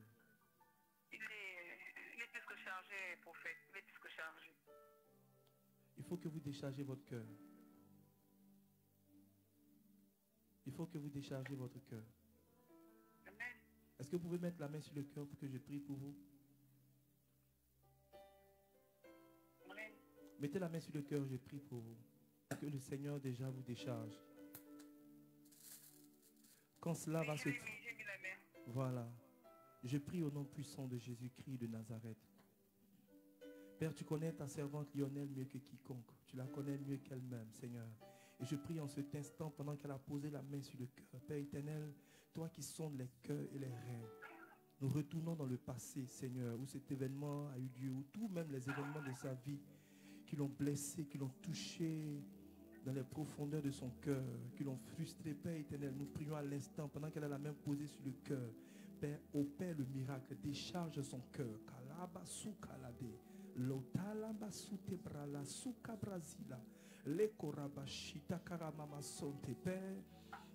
Il est plus que chargé, prophète. Il est plus que chargé. Il faut que vous déchargez votre cœur. Il faut que vous déchargez votre cœur. Amen. Est-ce que vous pouvez mettre la main sur le cœur pour que je prie pour vous? Amen. Mettez la main sur le cœur, je prie pour vous. Que le Seigneur déjà vous décharge. Quand cela va se... J'ai mis la main. Voilà. Je prie au nom puissant de Jésus-Christ de Nazareth. Père, tu connais ta servante Lionel mieux que quiconque. Tu la connais mieux qu'elle-même, Seigneur. Et je prie en cet instant, pendant qu'elle a posé la main sur le cœur, Père éternel, toi qui sondes les cœurs et les reins, nous retournons dans le passé, Seigneur, où cet événement a eu lieu, où tout même les événements de sa vie qui l'ont blessé, qui l'ont touché dans les profondeurs de son cœur, qui l'ont frustré, Père éternel, nous prions à l'instant, pendant qu'elle a la main posée sur le cœur. Père, opère le miracle, décharge son cœur. Les korabashita karamama sonte, Père.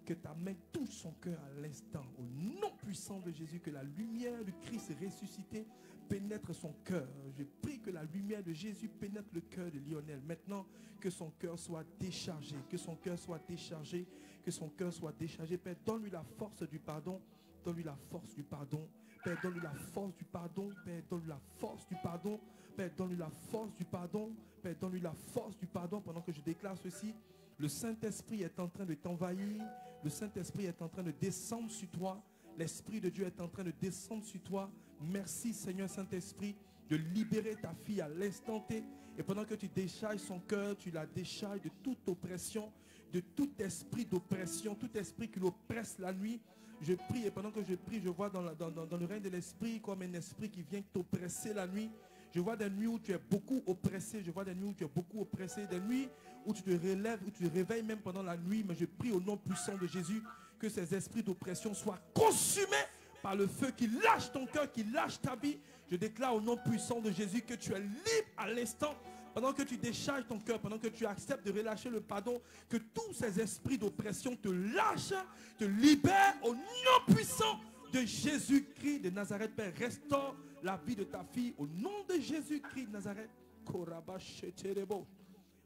Que ta main touche son cœur à l'instant. Au nom puissant de Jésus, que la lumière du Christ ressuscité pénètre son cœur. Je prie que la lumière de Jésus pénètre le cœur de Lionel. Maintenant, que son cœur soit déchargé. Que son cœur soit déchargé. Que son cœur soit déchargé. Père, donne-lui la force du pardon. Donne-lui la force du pardon. Père, donne-lui la force du pardon. Père, donne-lui la force du pardon. Père, donne-lui la force du pardon. Père, donne-lui la force du pardon. Pendant que je déclare ceci, le Saint-Esprit est en train de t'envahir. Le Saint-Esprit est en train de descendre sur toi. L'Esprit de Dieu est en train de descendre sur toi. Merci Seigneur Saint-Esprit de libérer ta fille à l'instant T. Et pendant que tu décharges son cœur, tu la décharges de toute oppression, de tout esprit d'oppression, tout esprit qui l'oppresse la nuit. Je prie et pendant que je prie, je vois dans le règne de l'Esprit comme un esprit qui vient t'oppresser la nuit. Je vois des nuits où tu es beaucoup oppressé. Je vois des nuits où tu es beaucoup oppressé. Des nuits où tu te relèves, où tu te réveilles même pendant la nuit. Mais je prie au nom puissant de Jésus que ces esprits d'oppression soient consumés par le feu qui lâche ton cœur, qui lâche ta vie. Je déclare au nom puissant de Jésus que tu es libre à l'instant. Pendant que tu décharges ton cœur, pendant que tu acceptes de relâcher le pardon, que tous ces esprits d'oppression te lâchent, te libèrent au nom puissant de Jésus-Christ de Nazareth. Père, restaure la vie de ta fille au nom de Jésus-Christ de Nazareth.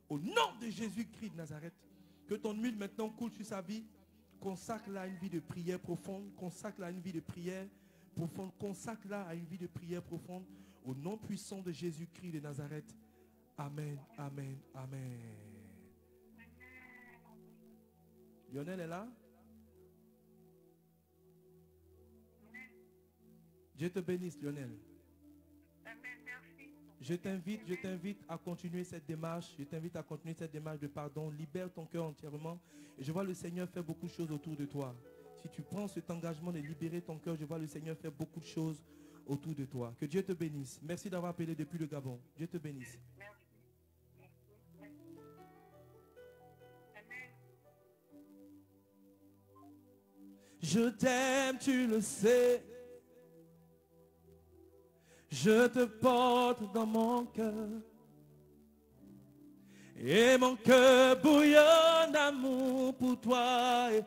Au nom de Jésus-Christ de Nazareth. Que ton huile maintenant coule sur sa vie. Consacre-la à une vie de prière profonde. Consacre-la à une vie de prière profonde. Consacre-la à une vie de prière profonde. Au nom puissant de Jésus-Christ de Nazareth. Amen, amen, amen. Lionel est là? Dieu te bénisse, Lionel. Je t'invite à continuer cette démarche. Je t'invite à continuer cette démarche de pardon. Libère ton cœur entièrement. Et je vois le Seigneur faire beaucoup de choses autour de toi. Si tu prends cet engagement de libérer ton cœur, je vois le Seigneur faire beaucoup de choses autour de toi. Que Dieu te bénisse. Merci d'avoir appelé depuis le Gabon. Dieu te bénisse. Je t'aime, tu le sais. Je te porte dans mon cœur. Et mon cœur bouillonne d'amour pour toi. Et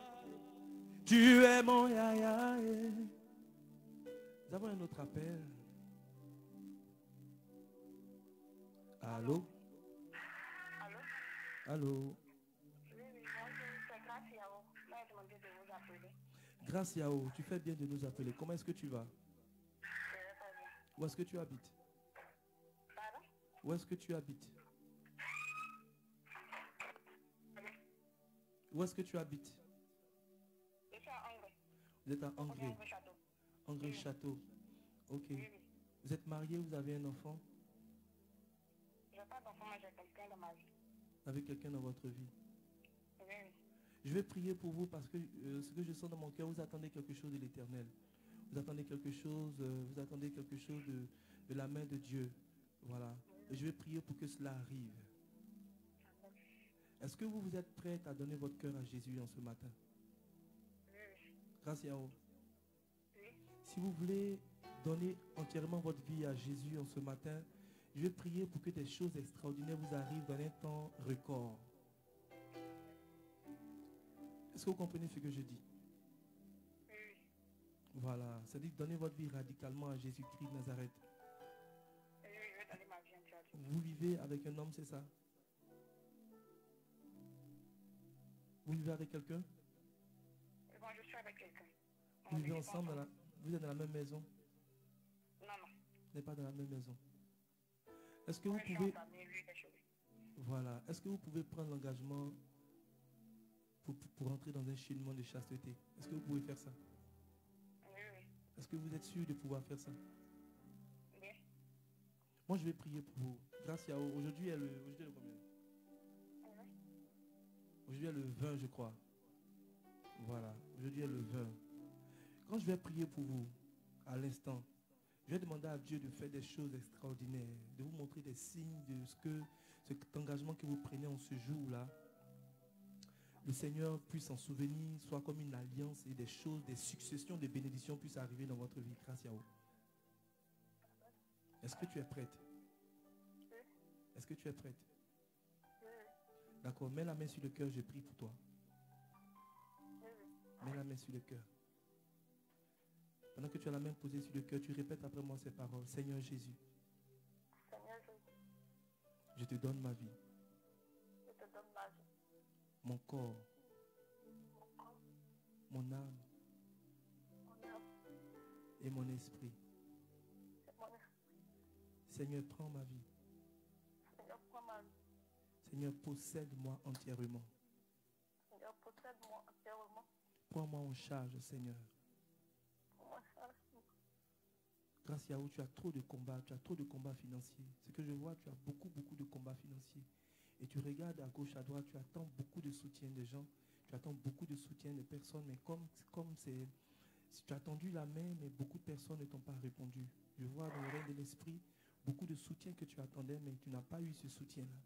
tu es mon yaya. Nous avons un autre appel. Allô? Allô? Allô? Oui, c'est Grâce Yao. Moi, j'ai demandé de vous appeler. Grâce Yao, tu fais bien de nous appeler. Comment est-ce que tu vas? Je vais pas bien. Où est-ce que tu habites? Pardon? Où est-ce que tu habites? Où est-ce que tu habites? Je suis à Angers. Vous êtes à Angers. Angers Château. Angers Château. Ok. Oui, oui. Vous êtes marié, vous avez un enfant? Je n'ai pas d'enfant, mais j'ai quelqu'un dans ma vie. Avec quelqu'un dans votre vie? Oui, oui. Je vais prier pour vous parce que ce que je sens dans mon cœur, vous attendez quelque chose de l'Éternel. Vous attendez quelque chose, de la main de Dieu. Voilà. Et je vais prier pour que cela arrive. Est-ce que vous êtes prête à donner votre cœur à Jésus en ce matin? Oui, Grâce Yao. oui. Si vous voulez donner entièrement votre vie à Jésus en ce matin, je vais prier pour que des choses extraordinaires vous arrivent dans un temps record. Est-ce que vous comprenez ce que je dis? Oui. Voilà. C'est-à-dire donner votre vie radicalement à Jésus-Christ de Nazareth. Oui, je vais donner ma vie entière. Vous vivez avec un homme, c'est ça? Vous vivez avec quelqu'un? Bon, je suis avec quelqu'un. Vous vivez ensemble, vous êtes dans la même maison? Non, non. Vous n'êtes pas dans la même maison. Est-ce que vous Moi, je suis pouvez... en famille, lui, il est chez lui. Voilà. Est-ce que vous pouvez prendre l'engagement pour entrer dans un cheminement de chasteté? Est-ce que vous pouvez faire ça? Oui, oui. Est-ce que vous êtes sûr de pouvoir faire ça? Oui. Moi, je vais prier pour vous. Grâce à vous. Aujourd'hui est le combien? Aujourd'hui est le 20, je crois. Voilà. Aujourd'hui est le 20. Quand je vais prier pour vous, à l'instant, je vais demander à Dieu de faire des choses extraordinaires, de vous montrer des signes de cet engagement que vous prenez en ce jour-là. Le Seigneur puisse en souvenir, soit comme une alliance et des choses, des successions de bénédictions puissent arriver dans votre vie. Grâce à vous. Est-ce que tu es prête? Est-ce que tu es prête? D'accord, mets la main sur le cœur, je prie pour toi. Mets la main sur le cœur. Pendant que tu as la main posée sur le cœur, tu répètes après moi ces paroles. Seigneur Jésus, Seigneur Jésus, je te donne ma vie, je te donne ma vie, mon corps, mon corps, mon âme mon âme et mon esprit. et mon esprit. Seigneur, prends ma vie. Seigneur, prends ma vie. Seigneur, possède-moi entièrement. Seigneur, possède-moi entièrement. Prends-moi en charge, Seigneur. Prends-moi en charge. Grâce à où tu as trop de combats, tu as trop de combats financiers. Ce que je vois, tu as beaucoup de combats financiers. Et tu regardes à gauche, à droite, tu attends beaucoup de soutien des gens, tu attends beaucoup de soutien des personnes, mais comme c'est, si tu as tendu la main, mais beaucoup de personnes ne t'ont pas répondu. Je vois dans le règne de l'esprit beaucoup de soutien que tu attendais, mais tu n'as pas eu ce soutien-là.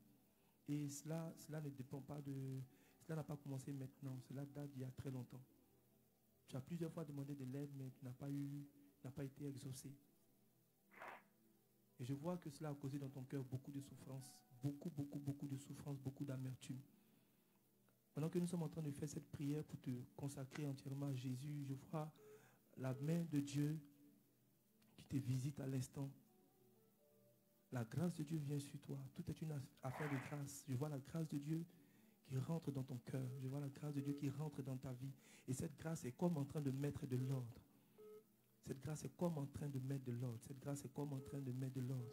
Et cela ne dépend pas de... Cela n'a pas commencé maintenant, cela date d'il y a très longtemps. Tu as plusieurs fois demandé de l'aide, mais tu n'as pas été exaucé. Et je vois que cela a causé dans ton cœur beaucoup de souffrance, beaucoup de souffrance, beaucoup d'amertume. Pendant que nous sommes en train de faire cette prière pour te consacrer entièrement à Jésus, je vois la main de Dieu qui te visite à l'instant. La grâce de Dieu vient sur toi. Tout est une affaire de grâce. Je vois la grâce de Dieu qui rentre dans ton cœur. Je vois la grâce de Dieu qui rentre dans ta vie. Et cette grâce est comme en train de mettre de l'ordre. Cette grâce est comme en train de mettre de l'ordre. Cette grâce est comme en train de mettre de l'ordre.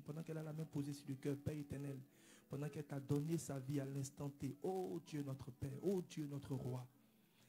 Pendant qu'elle a la main posée sur le cœur, Père éternel, pendant qu'elle t'a donné sa vie à l'instant T, oh Dieu notre Père, oh Dieu notre Roi,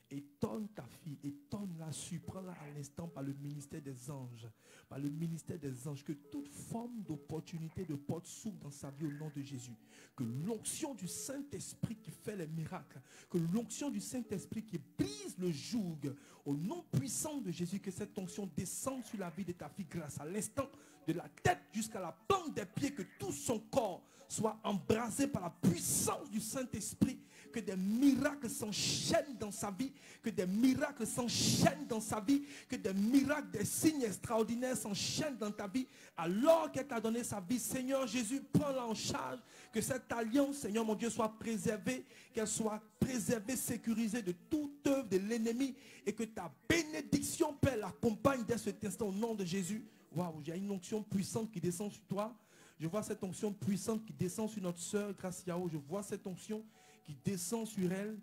étonne ta fille, étonne-la, surprends-la à l'instant par le ministère des anges. Par le ministère des anges. Que toute forme d'opportunité de porte s'ouvre dans sa vie au nom de Jésus. Que l'onction du Saint-Esprit qui fait les miracles, que l'onction du Saint-Esprit qui brise le joug, au nom puissant de Jésus, que cette onction descende sur la vie de ta fille grâce à l'instant, de la tête jusqu'à la plante des pieds, que tout son corps soit embrasé par la puissance du Saint-Esprit, que des miracles s'enchaînent dans sa vie, que des miracles s'enchaînent dans sa vie, que des miracles, des signes extraordinaires s'enchaînent dans ta vie, alors qu'elle t'a donné sa vie. Seigneur Jésus, prends-la en charge, que cette alliance, Seigneur mon Dieu, soit préservée, qu'elle soit préservée, sécurisée de toute œuvre de l'ennemi, et que ta bénédiction, Père, l'accompagne dès cet instant au nom de Jésus. Waouh, il y a une onction puissante qui descend sur toi. Je vois cette onction puissante qui descend sur notre sœur Graciao. Je vois cette onction qui descend sur elle.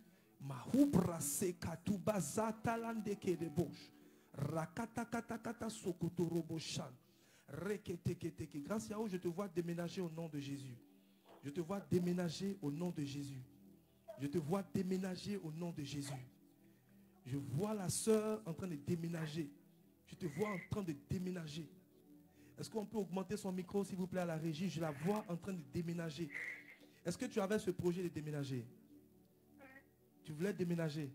Graciao, je te vois déménager au nom de Jésus. Je te vois déménager au nom de Jésus. Je te vois déménager au nom de Jésus. Je vois la sœur en train de déménager. Je te vois en train de déménager. Est-ce qu'on peut augmenter son micro, s'il vous plaît, à la régie? Je la vois en train de déménager. Est-ce que tu avais ce projet de déménager? Tu voulais déménager?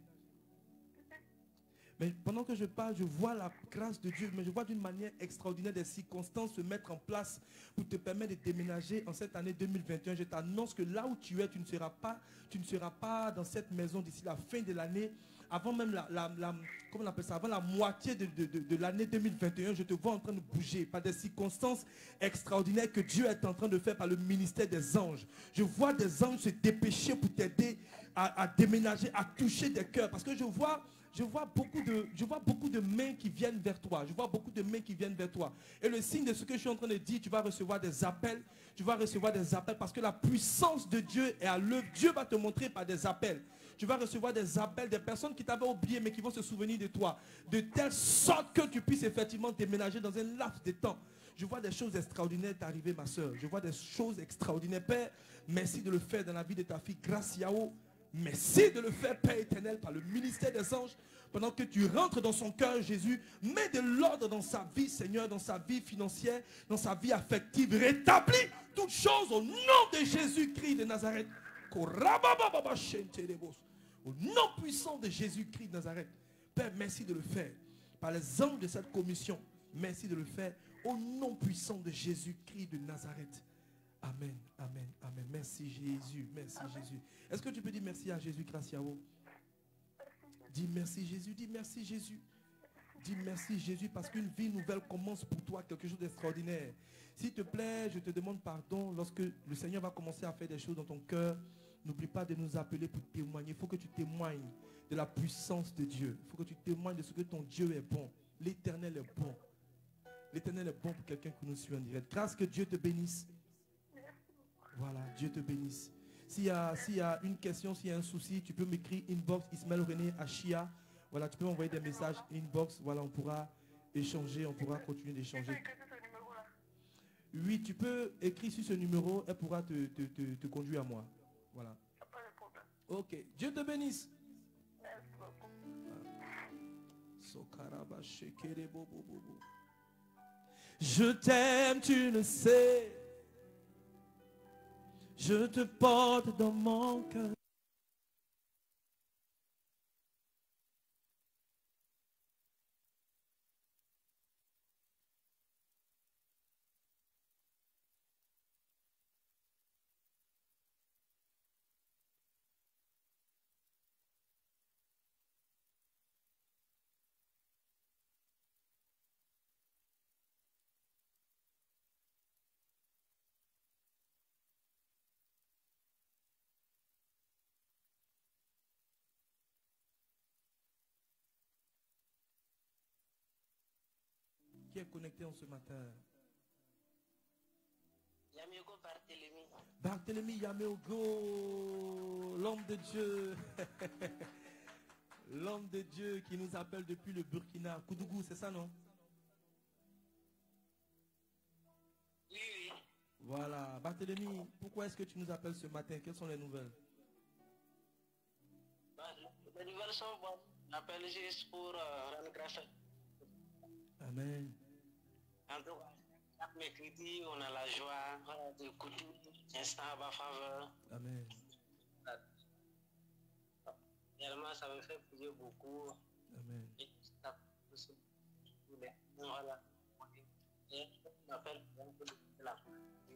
Mais pendant que je parle, je vois la grâce de Dieu, mais je vois d'une manière extraordinaire des circonstances se mettre en place pour te permettre de déménager en cette année 2021. Je t'annonce que là où tu es, tu ne seras pas dans cette maison d'ici la fin de l'année. Avant même comment on appelle ça, avant la moitié de l'année 2021, je te vois en train de bouger par des circonstances extraordinaires que Dieu est en train de faire par le ministère des anges. Je vois des anges se dépêcher pour t'aider à déménager, à toucher des cœurs. Parce que je vois beaucoup de mains qui viennent vers toi. Je vois beaucoup de mains qui viennent vers toi. Et le signe de ce que je suis en train de dire, tu vas recevoir des appels. Tu vas recevoir des appels parce que la puissance de Dieu est à l'œuvre. Dieu va te montrer par des appels. Tu vas recevoir des appels, des personnes qui t'avaient oublié mais qui vont se souvenir de toi. De telle sorte que tu puisses effectivement déménager dans un laps de temps. Je vois des choses extraordinaires t'arriver, ma soeur. Je vois des choses extraordinaires. Père, merci de le faire dans la vie de ta fille Graciao. Merci de le faire, Père éternel, par le ministère des anges. Pendant que tu rentres dans son cœur, Jésus, mets de l'ordre dans sa vie, Seigneur, dans sa vie financière, dans sa vie affective. Rétablis toutes choses au nom de Jésus-Christ de Nazareth. Au nom puissant de Jésus-Christ de Nazareth. Père, merci de le faire. Par les anges de cette commission, merci de le faire. Au nom puissant de Jésus-Christ de Nazareth. Amen, amen, amen. Merci Jésus, merci Jésus. Est-ce que tu peux dire merci à Jésus, Graciao? Dis merci Jésus, dis merci Jésus. Dis merci Jésus parce qu'une vie nouvelle commence pour toi, quelque chose d'extraordinaire. S'il te plaît, je te demande pardon lorsque le Seigneur va commencer à faire des choses dans ton cœur. N'oublie pas de nous appeler pour témoigner. Il faut que tu témoignes de la puissance de Dieu. Il faut que tu témoignes de ce que ton Dieu est bon. L'Éternel est bon. L'Éternel est bon pour quelqu'un qui nous suit en direct. Grâce, que Dieu te bénisse. Voilà, Dieu te bénisse. S'il y a une question, s'il y a un souci, tu peux m'écrire inbox Ismaël René Achia. Voilà, tu peux m'envoyer des messages inbox. Voilà, on pourra échanger, on pourra continuer d'échanger. Oui, tu peux écrire sur ce numéro, elle pourra te conduire à moi. Voilà. Ok, Dieu te bénisse. Je t'aime, tu le sais. Je te porte dans mon cœur. Qui est connecté en ce matin? Yamego Barthélemy. Barthélemy Yameogo, l'homme de Dieu. L'homme de Dieu qui nous appelle depuis le Burkina. Koudougou, c'est ça, non? Oui, oui. Voilà. Barthélemy, pourquoi est-ce que tu nous appelles ce matin? Quelles sont les nouvelles? Les nouvelles sont bonnes. J'appelle juste pour rendre grâce. Amen. En tout cas, chaque mercredi, on a la joie d'écouter l'instant à ma faveur. Amen. Réellement, ça me fait plaisir beaucoup. Amen. Et ça, voilà. Et on m'appelle là.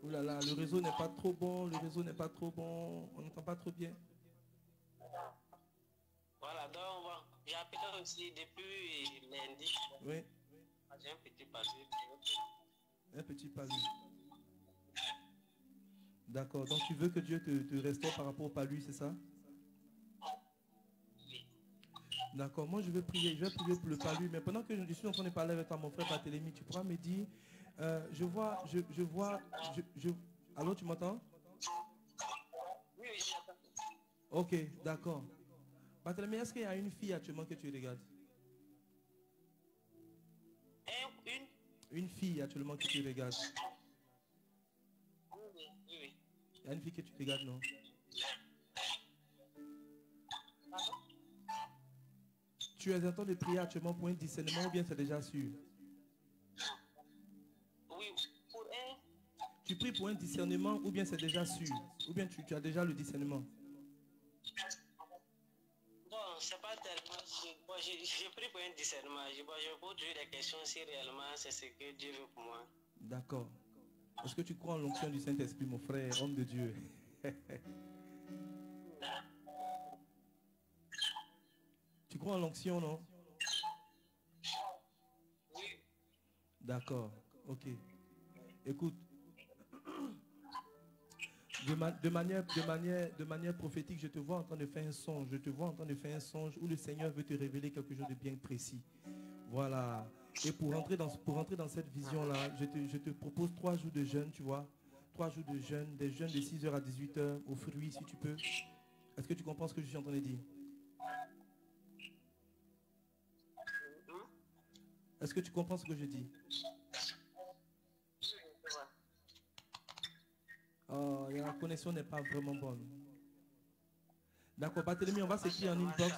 Ouh là là, le réseau n'est pas trop bon, le réseau n'est pas trop bon, on n'entend pas trop bien. Voilà, donc bon, j'ai appelé aussi depuis lundi. Oui. J'ai un petit palu. Un petit palu. D'accord, donc tu veux que Dieu te restaure par rapport au palu, c'est ça? Oui. D'accord, moi je vais prier pour le palu, mais pendant que je suis en train de parler avec toi, mon frère Barthélemy, tu pourras me dire, allô, tu m'entends? Oui, oui, j'attends. Ok, d'accord. Barthélemy, est-ce qu'il y a une fille actuellement que tu regardes? Une fille actuellement que tu regardes? Oui, oui, oui. Il y a une fille que tu regardes, non? Tu es en train de prier actuellement pour un discernement ou bien c'est déjà sûr? Oui, pour elle. Tu pries pour un discernement ou bien c'est déjà sûr? Ou bien tu as déjà le discernement? Bon, c'est pas tellement. Bon, je prie pour un discernement. Je pose toujours des questions si réellement c'est ce que Dieu veut pour moi. D'accord. Est-ce que tu crois en l'onction du Saint-Esprit, mon frère, homme de Dieu? Tu crois en l'onction, non? Oui. D'accord. Ok. Écoute. De manière prophétique, je te vois en train de faire un songe. Je te vois en train de faire un songe où le Seigneur veut te révéler quelque chose de bien précis. Voilà. Et pour rentrer dans cette vision-là, je te propose 3 jours de jeûne, tu vois. 3 jours de jeûne, des jeûnes de 6h à 18h, aux fruits si tu peux. Est-ce que tu comprends ce que je suis en train de dire? Est-ce que tu comprends ce que je dis? Oh, la connexion n'est pas vraiment bonne. D'accord, Barthélemy, on va s'écrire en inbox.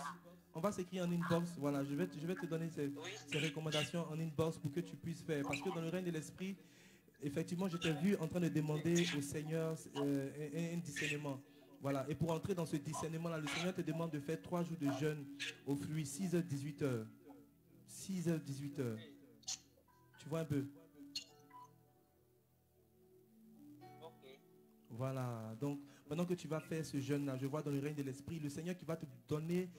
On va s'écrire en inbox. Voilà, je vais te donner ces recommandations en inbox pour que tu puisses faire. Parce que dans le règne de l'esprit, effectivement, je t'ai vu en train de demander au Seigneur un discernement. Voilà, et pour entrer dans ce discernement-là, le Seigneur te demande de faire 3 jours de jeûne aux fruits, 6h, 18h. 6h, 18h. Tu vois un peu? Voilà, donc pendant que tu vas faire ce jeûne-là, je vois dans le règne de l'esprit, le Seigneur qui va te donner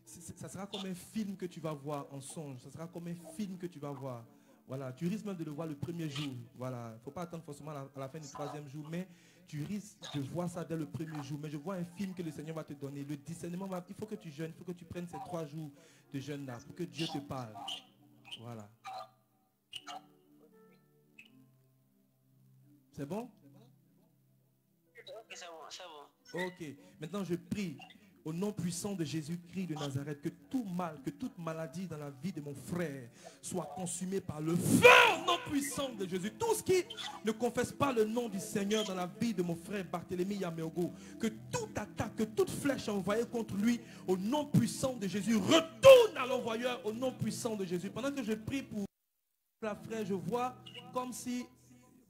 ça sera comme un film que tu vas voir en songe. Ça sera comme un film que tu vas voir. Voilà, tu risques même de le voir le premier jour. Voilà, il ne faut pas attendre forcément à la fin du troisième jour, mais tu risques de voir ça dès le premier jour. Mais je vois un film que le Seigneur va te donner. Le discernement, il faut que tu jeûnes, il faut que tu prennes ces 3 jours de jeûne là pour que Dieu te parle. Voilà. C'est bon? Ok, c'est bon, c'est bon. Ok. Maintenant, je prie au nom puissant de Jésus-Christ de Nazareth que tout mal, que toute maladie dans la vie de mon frère soit consumée par le feu au nom puissant de Jésus. Tout ce qui ne confesse pas le nom du Seigneur dans la vie de mon frère Barthélemy Yameogo, que toute attaque, que toute flèche envoyée contre lui au nom puissant de Jésus retourne à l'envoyeur au nom puissant de Jésus. Pendant que je prie pour la frère, je vois comme si...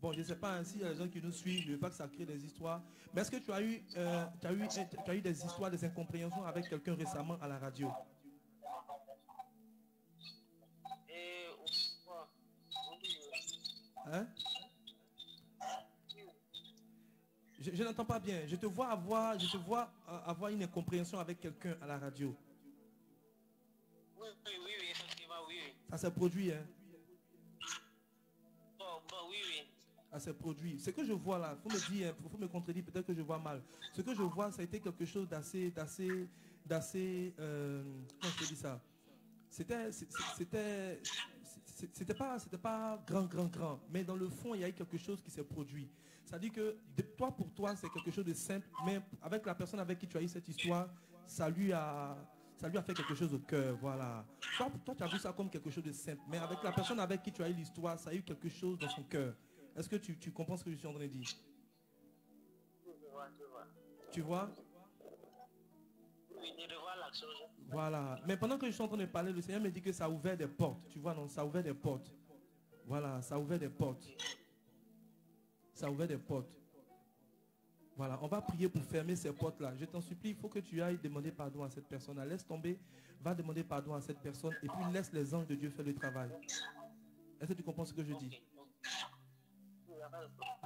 Bon, je ne sais pas s'il y a des gens qui nous suivent, je ne veux pas que ça crée des histoires. Mais est-ce que tu as eu des histoires, des incompréhensions avec quelqu'un récemment à la radio? Hein? Je n'entends pas bien. Je te vois avoir une incompréhension avec quelqu'un à la radio. Oui, effectivement, oui. Ça s'est produit, hein? Oui. À ces produits. Ce que je vois là, il faut me dire, faut me contredire, peut-être que je vois mal. Ce que je vois, ça a été quelque chose d'assez, comment je peux dire ça? C'était pas grand, mais dans le fond, il y a eu quelque chose qui s'est produit. C'est-à-dire que pour toi, c'est quelque chose de simple, mais avec la personne avec qui tu as eu cette histoire, ça lui a fait quelque chose au cœur, voilà. Toi, tu as vu ça comme quelque chose de simple, mais avec la personne avec qui tu as eu l'histoire, ça a eu quelque chose dans son cœur. Est-ce que tu comprends ce que je suis en train de dire? Je vois. Tu vois? Oui, je vois l'action. Voilà. Mais pendant que je suis en train de parler, le Seigneur me dit que ça a ouvert des portes. Tu vois, non? Ça a ouvert des portes. Voilà, ça a ouvert des portes. Ça a ouvert des portes. Voilà, on va prier pour fermer ces portes-là. Je t'en supplie, il faut que tu ailles demander pardon à cette personne. Laisse tomber, va demander pardon à cette personne et puis laisse les anges de Dieu faire le travail. Est-ce que tu comprends ce que je dis?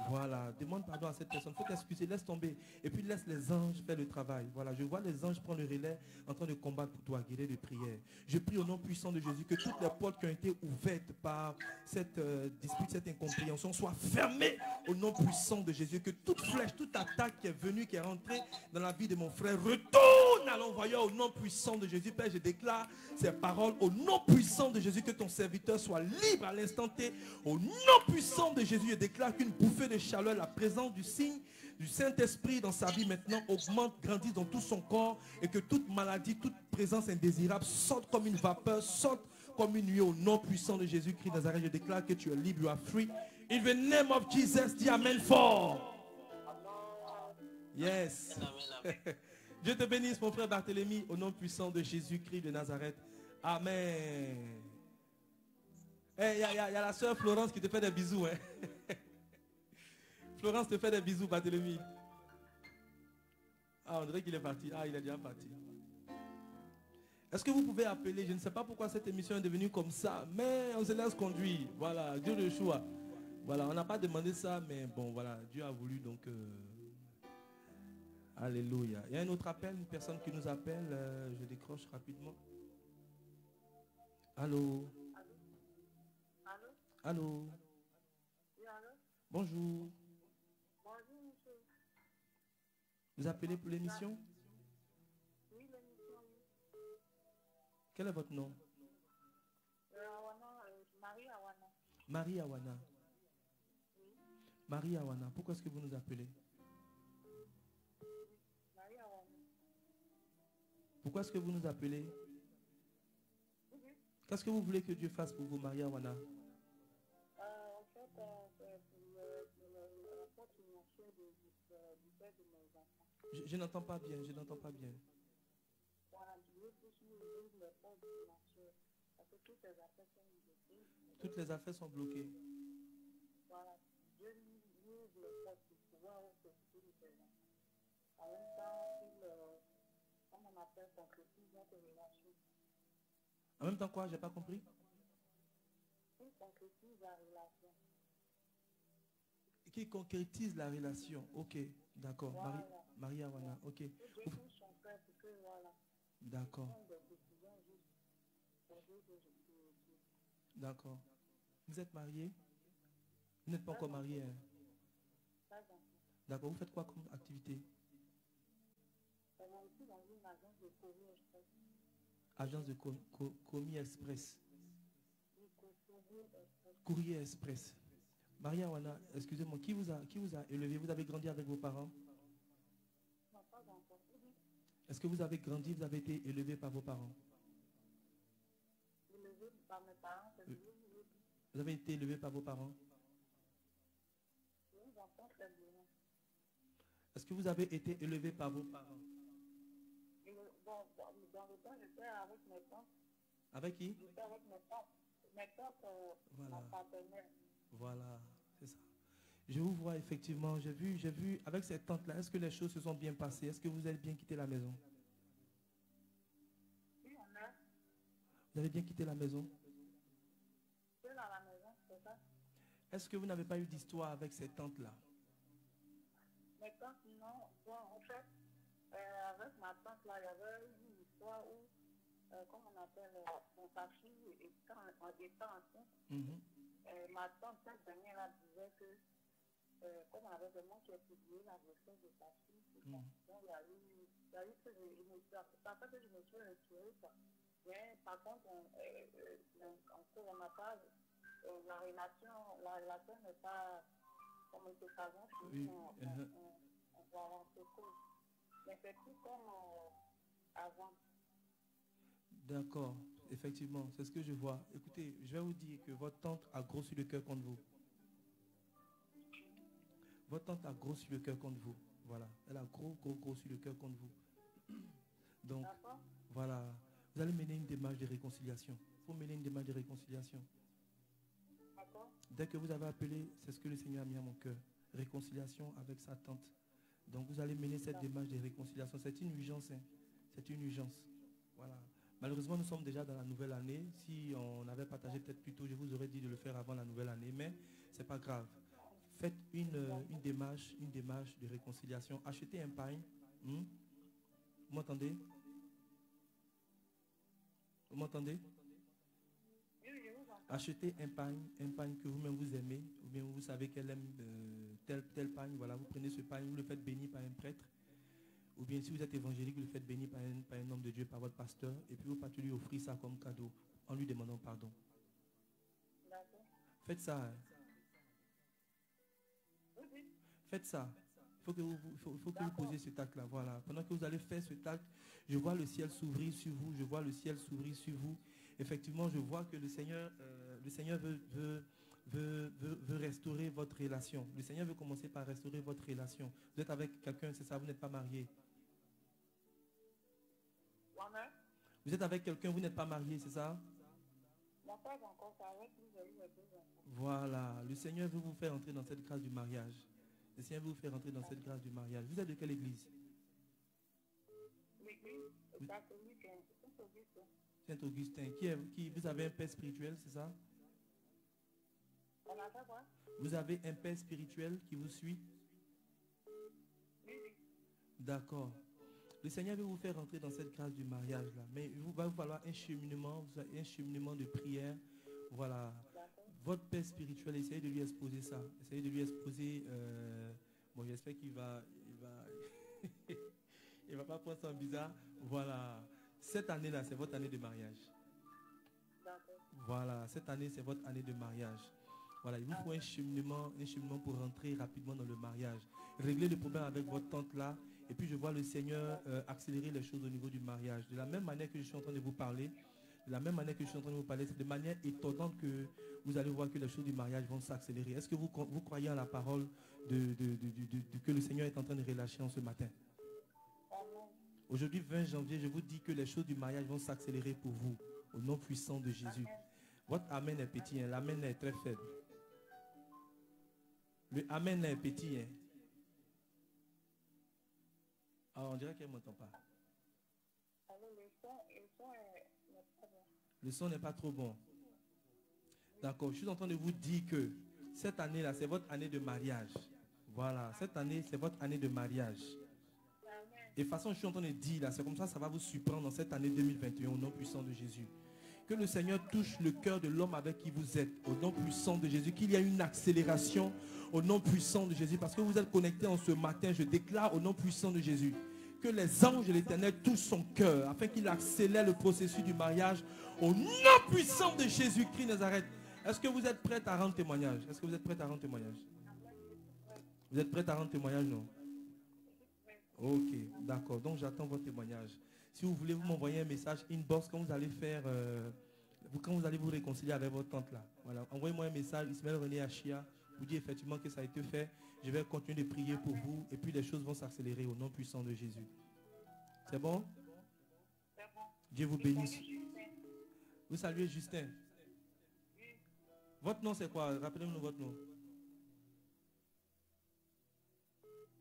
Voilà, demande pardon à cette personne. Il faut t'excuser, laisse tomber. Et puis laisse les anges faire le travail. Voilà, je vois les anges prendre le relais en train de combattre pour toi, guider de prière. Je prie au nom puissant de Jésus que toutes les portes qui ont été ouvertes par cette dispute, cette incompréhension soient fermées au nom puissant de Jésus. Que toute flèche, toute attaque qui est venue, qui est rentrée dans la vie de mon frère, retourne à l'envoyeur au nom puissant de Jésus. Père, je déclare ces paroles au nom puissant de Jésus, que ton serviteur soit libre à l'instant T. Au nom puissant de Jésus, je déclare qu'une bouffée de chaleur, la présence du signe du Saint-Esprit dans sa vie maintenant augmente, grandit dans tout son corps, et que toute maladie, toute présence indésirable sorte comme une vapeur, sorte comme une nuée au nom puissant de Jésus-Christ Nazareth. Je déclare que tu es libre, you are free. In the name of Jesus, dis Amen fort. Yes. Dieu te bénisse, mon frère Barthélemy, au nom puissant de Jésus-Christ de Nazareth. Amen. Il y a la soeur Florence qui te fait des bisous. Hein? Florence te fait des bisous, Barthélemy. Ah, on dirait qu'il est parti. Ah, il est déjà parti. Est-ce que vous pouvez appeler? Je ne sais pas pourquoi cette émission est devenue comme ça, mais on se laisse conduire. Voilà, Dieu le choix. Voilà, on n'a pas demandé ça, mais bon, voilà, Dieu a voulu, donc... Alléluia. Il y a un autre appel, une personne qui nous appelle. Je décroche rapidement. Allô? Allô? Allô? Oui, allô? Bonjour. Bonjour, monsieur. Vous appelez pour l'émission? Oui, l'émission, oui. Quel est votre nom? Awana, Marie Awana. Marie Awana. Oui, Marie Awana, pourquoi est-ce que vous nous appelez? Marie Awana. Pourquoi est-ce que vous nous appelez? Oui. Qu'est-ce que vous voulez que Dieu fasse pour vous, Marie Awana? En fait, c'est pour le rapport financier du père de mes enfants. Je n'entends pas bien, je n'entends pas bien. Voilà, je veux plus ouvrir les portes financières. Parce que toutes les affaires sont bloquées. Toutes les affaires sont bloquées. Voilà, Dieu ouvre les portes pour pouvoir s'occuper de ses enfants. En même temps, comme on appelle, concrétise notre relation. En même temps quoi? J'ai pas compris. Il concrétise la relation. Qui concrétise la relation. Ok, d'accord. Voilà. Marie Awana, ok. Dieu touche son cœur pour que, voilà. D'accord. prendre des décisions juste pour dire que je suis D'accord. Vous êtes marié? Vous n'êtes pas encore marié, hein? pas dans D'accord. Vous faites quoi comme activité? moi aussi dans une agence de courrier express. Agence de commis express. Du courrier express. Courrier express. Maria Wana, excusez-moi, qui vous a élevé? Vous avez grandi avec vos parents? Non, pas encore. Est-ce que vous avez grandi, vous avez été élevé par vos parents? Élevé par mes parents, c'est mieux. Vous avez été élevé par vos parents? Je vous entends très bien. Est-ce que vous avez été élevé par vos parents? Bon, dans le temps, j'étais avec mes tantes. Avec qui? J'étais avec mes tantes. Mes tantes, Voilà. ma partenaire. Voilà, c'est ça. Je vous vois effectivement, j'ai vu avec cette tante-là, est-ce que les choses se sont bien passées? Est-ce que vous avez bien quitté la maison? Oui, on a. Vous avez bien quitté la maison? C'est dans la maison, c'est ça. Est-ce que vous n'avez pas eu d'histoire avec cette tante-là? Mes tantes, non. Bon, en fait, avec ma tante, là, il y avait une histoire où, comme on appelle, sa fille étant enceinte. Mhm. Ma tante, cette dernière-là, disait que, comme on avait vraiment qui a publié la grossesse de sa fille, tout ça. Donc, il y a eu que je me suis, ça fait que je me suis retirée, quoi. Mais par contre, on n'a pas, la relation n'est pas comme nous le savons, Oui. on va en secours. Mais c'est plus comme avant. D'accord, effectivement, c'est ce que je vois. Écoutez, je vais vous dire que votre tante a grossi le cœur contre vous. Votre tante a grossi le cœur contre vous. Voilà, elle a grossi le cœur contre vous. Donc, voilà, vous allez mener une démarche de réconciliation. Il faut mener une démarche de réconciliation. Dès que vous avez appelé, c'est ce que le Seigneur a mis à mon cœur. Réconciliation avec sa tante. Donc vous allez mener cette démarche de réconciliation. C'est une urgence. Hein. C'est une urgence. Voilà. Malheureusement, nous sommes déjà dans la nouvelle année. Si on avait partagé peut-être plus tôt, je vous aurais dit de le faire avant la nouvelle année. Mais ce n'est pas grave. Faites une démarche de réconciliation. Achetez un pain. Vous m'entendez? Vous m'entendez? Achetez un pain que vous-même vous aimez, ou bien vous savez qu'elle aime tel pain, voilà, vous prenez ce pain, vous le faites bénir par un prêtre, ou bien si vous êtes évangélique, vous le faites bénir par un homme de Dieu, par votre pasteur, et puis vous partez lui offrir ça comme cadeau, en lui demandant pardon. Faites ça. Hein. Faites ça. Il faut que vous posiez ce acte-là. Voilà. Pendant que vous allez faire ce acte, je vois le ciel s'ouvrir sur vous. Je vois le ciel s'ouvrir sur vous. Effectivement, je vois que le Seigneur veut restaurer votre relation. Le Seigneur veut commencer par restaurer votre relation. Vous êtes avec quelqu'un, c'est ça, vous n'êtes pas marié. Vous êtes avec quelqu'un, vous n'êtes pas marié, c'est ça? Non, pas encore, ça avec nous, j'ai eu les 2 enfants. Voilà. Le Seigneur veut vous faire entrer dans cette grâce du mariage. Le Seigneur veut vous faire entrer dans cette grâce du mariage. Vous êtes de quelle église? L'église catholique, Saint-Augustin. Saint-Augustin. Vous avez un père spirituel, c'est ça? On a fait quoi? Vous avez un père spirituel qui vous suit? Oui. D'accord. Le Seigneur veut vous faire entrer dans cette grâce du mariage là. Mais il va vous falloir un cheminement de prière. Voilà. Votre père spirituel, essayez de lui exposer ça. Essayez de lui exposer. Bon, j'espère qu'il va. Il va pas prendre ça en bizarre. Voilà. Cette année-là, c'est votre année de mariage. Voilà. Cette année, c'est votre année de mariage. Voilà. Il vous faut un cheminement pour rentrer rapidement dans le mariage. Réglez le problème avec votre tante là. Et puis je vois le Seigneur accélérer les choses au niveau du mariage. De la même manière que je suis en train de vous parler, c'est de manière étonnante que vous allez voir que les choses du mariage vont s'accélérer. Est-ce que vous croyez en la parole que le Seigneur est en train de relâcher en ce matin? Aujourd'hui, 20 janvier, je vous dis que les choses du mariage vont s'accélérer pour vous, au nom puissant de Jésus. Votre amen est petit, hein? L'amen est très faible. Le amen est petit. Hein? Ah, on dirait qu'elle ne m'entend pas. Le son n'est pas trop bon. D'accord, je suis en train de vous dire que cette année-là, c'est votre année de mariage. Voilà, cette année, c'est votre année de mariage. Et de toute façon, je suis en train de dire, là, c'est comme ça va vous surprendre dans cette année 2021 au nom puissant de Jésus. Que le Seigneur touche le cœur de l'homme avec qui vous êtes, au nom puissant de Jésus. Qu'il y a une accélération au nom puissant de Jésus. Parce que vous êtes connectés en ce matin, je déclare au nom puissant de Jésus que les anges de l'Éternel touchent son cœur afin qu'il accélère le processus du mariage au nom puissant de Jésus-Christ Nazareth. Est-ce que vous êtes prêts à rendre témoignage? Est-ce que vous êtes prêts à rendre témoignage? Vous êtes prêts à rendre témoignage, non? Ok, d'accord. Donc j'attends votre témoignage. Si vous voulez, vous m'envoyez un message inbox quand vous allez faire, quand vous allez vous réconcilier avec votre tante là. Voilà. Envoyez-moi un message, Ismaël René Achia, vous dit effectivement que ça a été fait. Je vais continuer de prier pour vous et puis les choses vont s'accélérer au nom puissant de Jésus. C'est bon? Dieu vous bénisse. Vous saluez Justin. Votre nom c'est quoi? Rappelez-nous votre nom.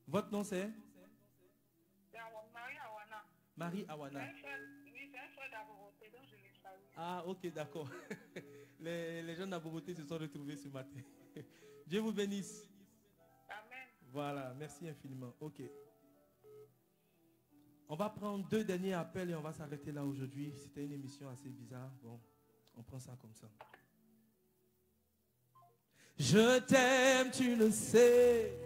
Votre nom c'est? Marie Awana. Ah, ok, d'accord. Les gens d'Aboroté se sont retrouvés ce matin. Dieu vous bénisse. Amen. Voilà, merci infiniment. Ok. On va prendre 2 derniers appels et on va s'arrêter là aujourd'hui. C'était une émission assez bizarre. Bon, on prend ça comme ça. Je t'aime, tu le sais.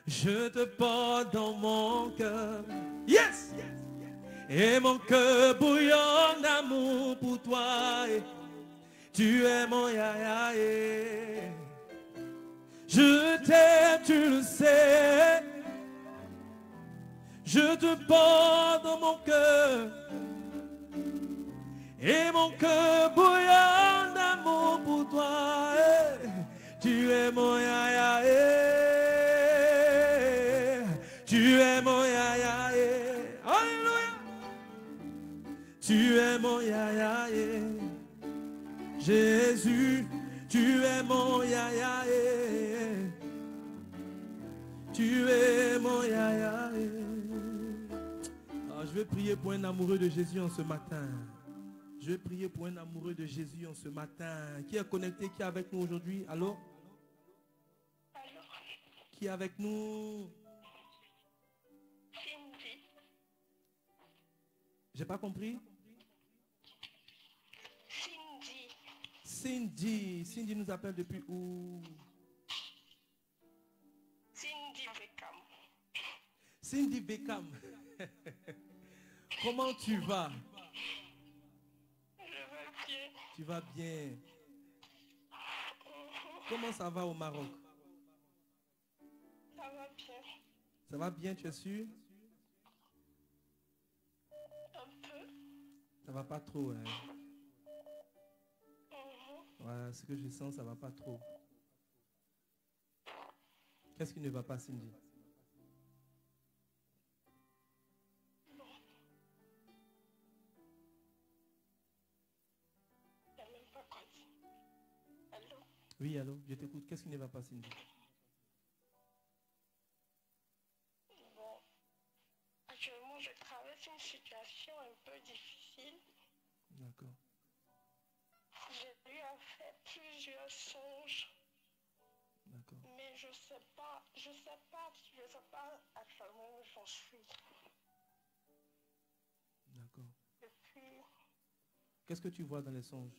Je te porte dans mon cœur. Yes! Et mon cœur bouillonne d'amour pour toi. Et tu es mon yaya. Je t'aime, tu le sais. Je te porte dans mon cœur. Et mon cœur bouillonne d'amour pour toi. Et tu es mon yaya. Tu es mon yaya. Alléluia. Tu es mon yaya. Jésus, tu es mon yaya. Tu es mon yaya. Je vais prier pour un amoureux de Jésus en ce matin. Je vais prier pour un amoureux de Jésus en ce matin. Qui est connecté, qui est avec nous aujourd'hui? Allô? Allô? Qui est avec nous? Cindy. J'ai pas compris? Cindy. Cindy. Cindy nous appelle depuis où? Cindy Beckham. Cindy Beckham. Comment tu vas? Je vais bien. Tu vas bien. Comment ça va au Maroc? Ça va bien. Ça va bien, tu es sûr? Un peu. Ça va pas trop, hein? Voilà, ce que je sens, ça va pas trop. Qu'est-ce qui ne va pas, Cindy? Oui, allô, je t'écoute. Qu'est-ce qui ne va pas, Cindy? Bon, actuellement, je traverse une situation un peu difficile. D'accord. J'ai eu à faire plusieurs songes, D'accord. mais je sais pas actuellement où j'en suis. D'accord. Depuis, Qu'est-ce que tu vois dans les songes?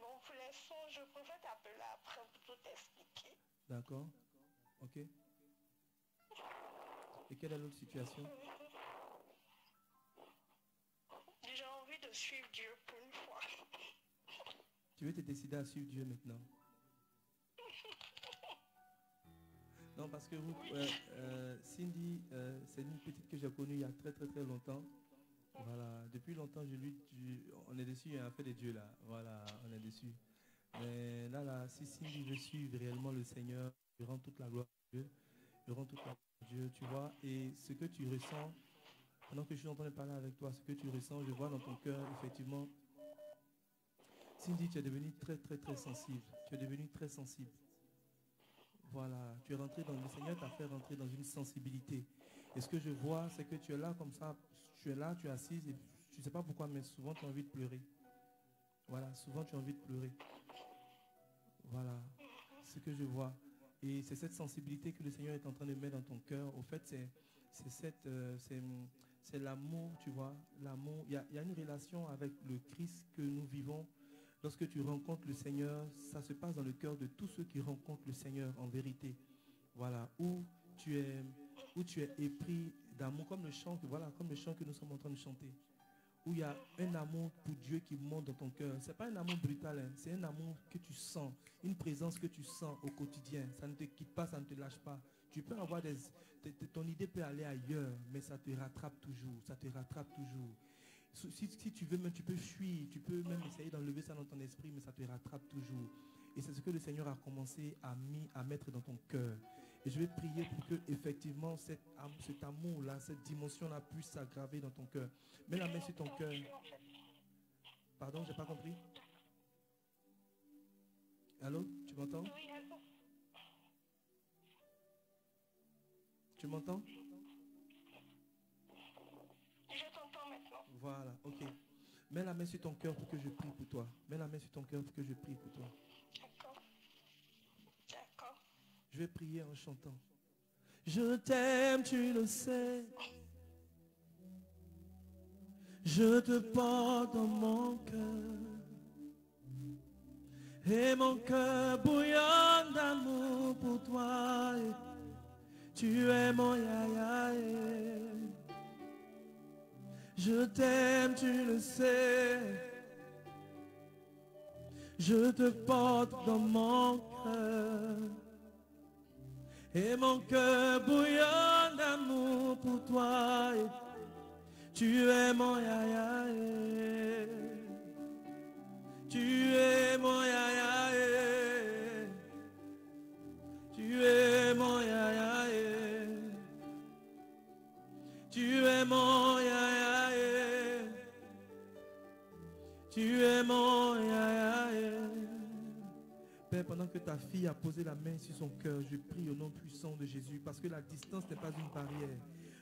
bon, pour les songes, je préfère t'appeler après pour tout expliquer. D'accord. Ok. Et quelle est l'autre situation? J'ai envie de suivre Dieu pour une fois. Tu veux te décider à suivre Dieu maintenant? Non, parce que vous, Cindy, c'est une petite que j'ai connue il y a très très très longtemps. Voilà, depuis longtemps, on est dessus, il y a un fait de Dieu là. Voilà, on est dessus. Mais là, si Cindy veut suivre réellement le Seigneur, je rends toute la gloire à Dieu. Je rends toute la gloire à Dieu, tu vois. Et ce que tu ressens, pendant que je suis en train de parler avec toi, ce que tu ressens, je vois dans ton cœur, effectivement. Cindy, tu es devenue très très très sensible. Tu es devenue très sensible. Voilà, tu es rentré dans le Seigneur, t'a fait rentrer dans une sensibilité. Et ce que je vois, c'est que tu es là comme ça, tu es là, tu es assise, et tu ne sais pas pourquoi, mais souvent tu as envie de pleurer. Voilà, souvent tu as envie de pleurer. Voilà. ce que je vois. Et c'est cette sensibilité que le Seigneur est en train de mettre dans ton cœur. Au fait, c'est l'amour, tu vois. L'amour. Il y a une relation avec le Christ que nous vivons. Lorsque tu rencontres le Seigneur, ça se passe dans le cœur de tous ceux qui rencontrent le Seigneur en vérité. Voilà, où tu es épris d'amour, comme le chant que nous sommes en train de chanter. Où il y a un amour pour Dieu qui monte dans ton cœur. Ce n'est pas un amour brutal, hein. C'est un amour que tu sens, une présence que tu sens au quotidien. Ça ne te quitte pas, ça ne te lâche pas. Tu peux avoir ton idée peut aller ailleurs, mais ça te rattrape toujours, ça te rattrape toujours. Si tu veux, même tu peux fuir, tu peux même essayer d'enlever ça dans ton esprit, mais ça te rattrape toujours. Et c'est ce que le Seigneur a commencé à mettre dans ton cœur. Et je vais prier pour que effectivement cet amour-là, cette dimension-là puisse s'aggraver dans ton cœur. Mets la main sur ton cœur. Pardon, j'ai pas compris. Allô, tu m'entends? Tu m'entends? Je t'entends maintenant. Voilà, ok. Mets la main sur ton cœur pour que je prie pour toi. Mets la main sur ton cœur pour que je prie pour toi. D'accord. D'accord. Je vais prier en chantant. Je t'aime, tu le sais. Je te porte dans mon cœur. Et mon cœur bouillonne d'amour pour toi. Tu es mon yaya. Je t'aime, tu le sais. Je te porte dans mon cœur. Et mon cœur bouillonne d'amour pour toi. Tu es mon yaya. Tu es mon yaya. Tu es mon yaya. Tu es mon yaya. Tu es mon yaya. Père, pendant que ta fille a posé la main sur son cœur, je prie au nom puissant de Jésus, parce que la distance n'est pas une barrière.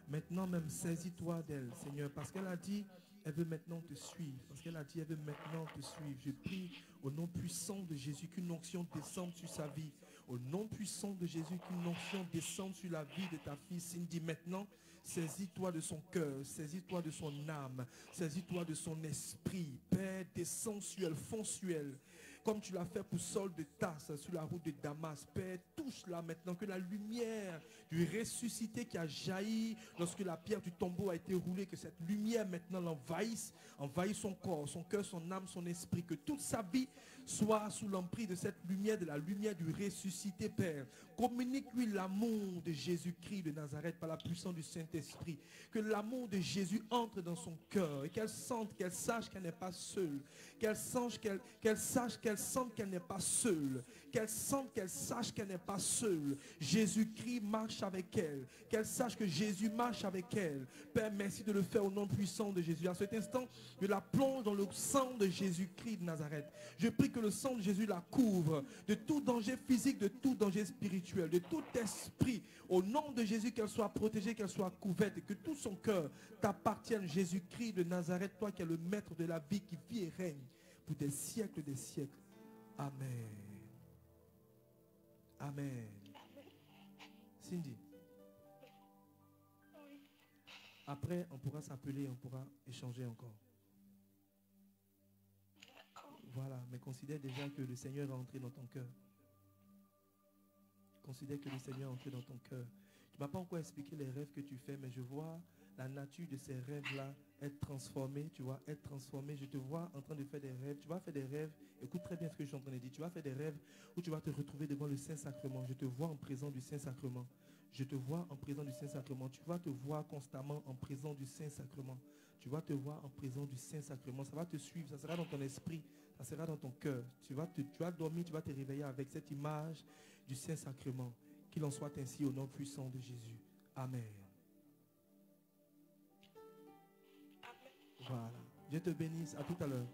Maintenant même, saisis-toi d'elle, Seigneur, parce qu'elle a dit, elle veut maintenant te suivre. Parce qu'elle a dit, elle veut maintenant te suivre. Je prie au nom puissant de Jésus qu'une onction descende sur sa vie. Au nom puissant de Jésus, qu'une onction descende sur la vie de ta fille Cindy. Maintenant, saisis-toi de son cœur, saisis-toi de son âme, saisis-toi de son esprit. Père, descends sur elle, fonce sur elle. Comme tu l'as fait pour Saul de Tarse sur la route de Damas. Père, touche-la maintenant, que la lumière du ressuscité qui a jailli lorsque la pierre du tombeau a été roulée, que cette lumière maintenant l'envahisse, envahisse son corps, son cœur, son âme, son esprit. Que toute sa vie soit sous l'emprise de cette lumière, de la lumière du ressuscité, Père. Communique-lui l'amour de Jésus-Christ de Nazareth par la puissance du Saint-Esprit. Que l'amour de Jésus entre dans son cœur et qu'elle sente, qu'elle sache qu'elle n'est pas seule. Qu'elle sache qu'elle sente qu'elle n'est pas seule. Qu'elle sente, qu'elle sache qu'elle n'est pas seule. Jésus-Christ marche avec elle. Qu'elle sache que Jésus marche avec elle. Père, merci de le faire au nom puissant de Jésus. À cet instant, je la plonge dans le sang de Jésus-Christ de Nazareth. Je prie que le sang de Jésus la couvre de tout danger physique, de tout danger spirituel, de tout esprit. Au nom de Jésus, qu'elle soit protégée, qu'elle soit couverte et que tout son cœur t'appartienne. Jésus-Christ de Nazareth, toi qui es le maître de la vie, qui vit et règne pour des siècles des siècles. Amen. Amen. Cindy. Après, on pourra s'appeler, on pourra échanger encore. Voilà, mais considère déjà que le Seigneur va entrer dans ton cœur. Considère que le Seigneur est entré dans ton cœur. Tu ne m'as pas encore expliqué les rêves que tu fais, mais je vois la nature de ces rêves-là être transformée, tu vois, être transformée. Je te vois en train de faire des rêves. Tu vas faire des rêves. Écoute très bien ce que je suis en train de dire. Tu vas faire des rêves où tu vas te retrouver devant le Saint-Sacrement. Je te vois en présence du Saint-Sacrement. Je te vois en présence du Saint-Sacrement. Tu vas te voir constamment en présence du Saint-Sacrement. Tu vas te voir en présence du Saint-Sacrement. Ça va te suivre. Ça sera dans ton esprit. Ça sera dans ton cœur. Tu vas dormir, tu vas te réveiller avec cette image du Saint-Sacrement. Qu'il en soit ainsi au nom puissant de Jésus. Amen. Voilà. Dieu te bénisse. À tout à l'heure.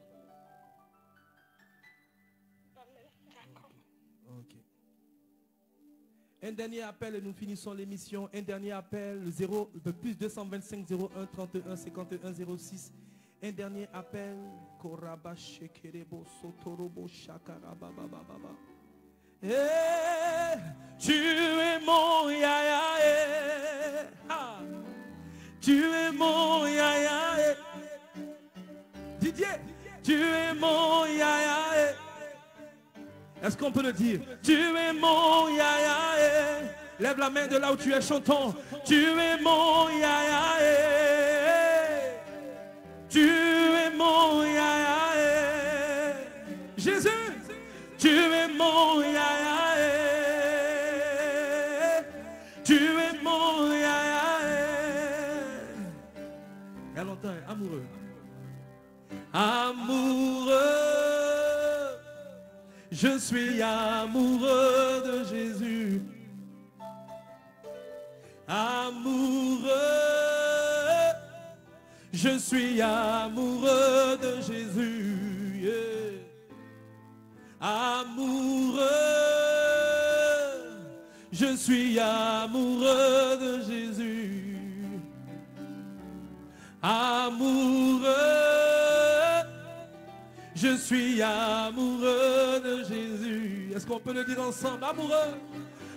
Ok. Un dernier appel et nous finissons l'émission. Un dernier appel, le plus 225 01 31 51 06. Un dernier appel. Koraba shekerebo sotorobo shakaraba baba baba. Hey! Tu es mon Yahweh. Ah. Tu es mon Yahweh. Didier, tu es mon Yahweh. Est-ce qu'on peut le dire? Tu es mon Yahweh. Lève la main de là où tu es, chantons. Tu es mon Yahweh. Tu es mon Yahweh. Jésus, tu es mon Yahweh. Tu es mon Yahweh. Il y a longtemps, amoureux. Amoureux, je suis amoureux de Jésus. Amoureux, je suis amoureux de Jésus. Yeah. Amoureux, je suis amoureux de Jésus. Amoureux, je suis amoureux de Jésus. Est-ce qu'on peut le dire ensemble? Amoureux,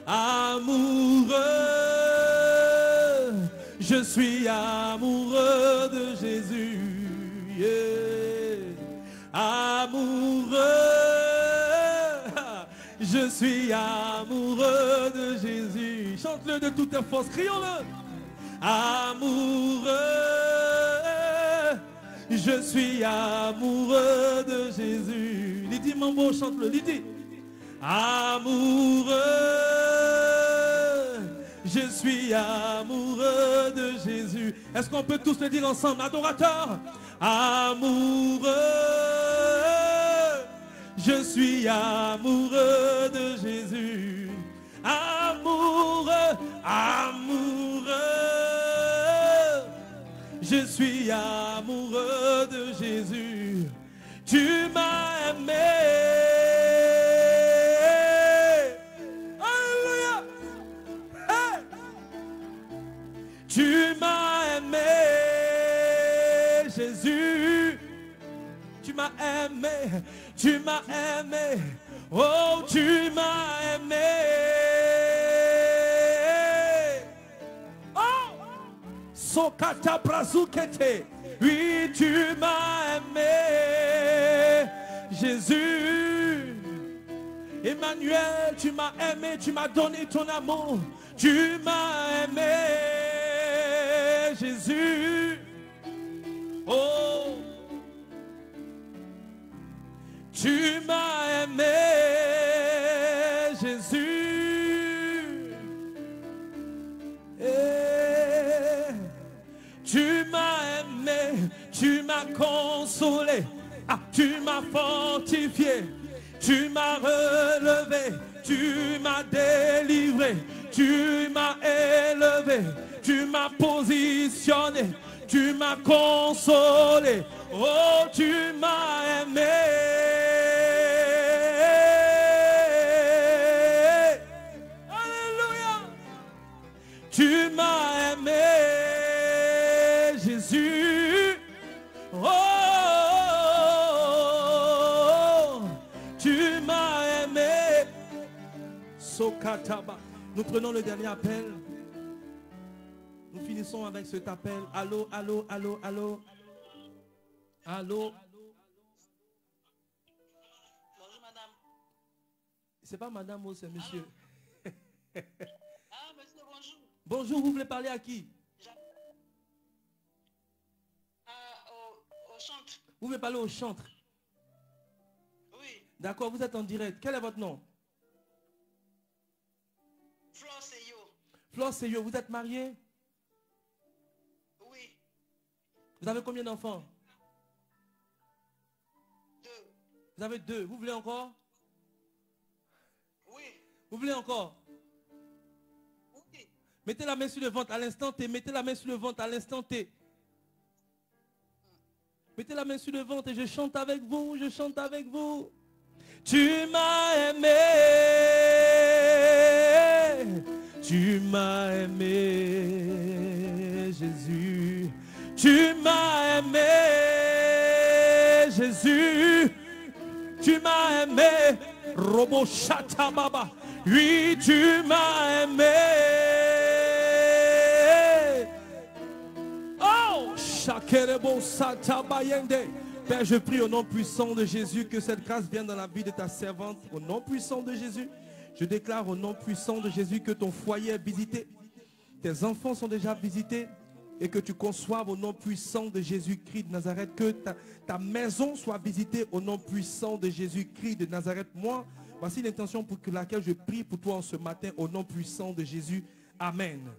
amoureux, je suis amoureux de Jésus. Yeah. Amoureux, je suis amoureux de Jésus. Chante-le de toutes tes forces, crions-le. Amoureux, je suis amoureux de Jésus. Lydie Mambo, chante-le, Lydie. Amoureux, je suis amoureux de Jésus. Est-ce qu'on peut tous le dire ensemble, adorateurs? Amoureux, je suis amoureux de Jésus. Amoureux, amoureux, je suis amoureux de Jésus. Tu m'as aimé. Alléluia. Hey. Tu m'as aimé, Jésus. Tu m'as aimé. Tu m'as aimé. Oh, tu m'as aimé. Sokata Brazukete. Oui, tu m'as aimé, Jésus. Emmanuel, tu m'as aimé, tu m'as donné ton amour. Tu m'as aimé, Jésus. Oh, tu m'as aimé, Jésus. Tu m'as aimé, tu m'as consolé, tu m'as fortifié, tu m'as relevé, tu m'as délivré, tu m'as élevé, tu m'as positionné, tu m'as consolé, oh tu m'as aimé. Alléluia. Tu m'as aimé. Jésus, oh, tu m'as aimé. Sokataba. Nous prenons le dernier appel. Nous finissons avec cet appel. Allô, allô, allô, allô. Allô. Bonjour madame. C'est pas madame ou c'est monsieur? Ah monsieur, bonjour. Bonjour, vous voulez parler à qui? Au chantre. Vous voulez parler au chantre? Oui. D'accord, vous êtes en direct. Quel est votre nom? Flore Seyo. Flore Seyo, vous êtes marié? Oui. Vous avez combien d'enfants? 2. Vous avez 2. Vous voulez encore? Oui. Vous voulez encore? Oui. Mettez la main sur le ventre à l'instant T. Mettez la main sur le ventre à l'instant T. Mettez la main sur le ventre et je chante avec vous. Je chante avec vous. Tu m'as aimé. Tu m'as aimé, Jésus. Tu m'as aimé, Jésus. Tu m'as aimé. Robo Shata Baba. Oui, tu m'as aimé. Oh, Shakerebo Satabayende. Père, je prie au nom puissant de Jésus que cette grâce vienne dans la vie de ta servante. Au nom puissant de Jésus, je déclare au nom puissant de Jésus que ton foyer est visité. Tes enfants sont déjà visités. Et que tu conçoives au nom puissant de Jésus-Christ de Nazareth. Que ta maison soit visitée au nom puissant de Jésus-Christ de Nazareth. Moi, voici l'intention pour laquelle je prie pour toi en ce matin au nom puissant de Jésus. Amen.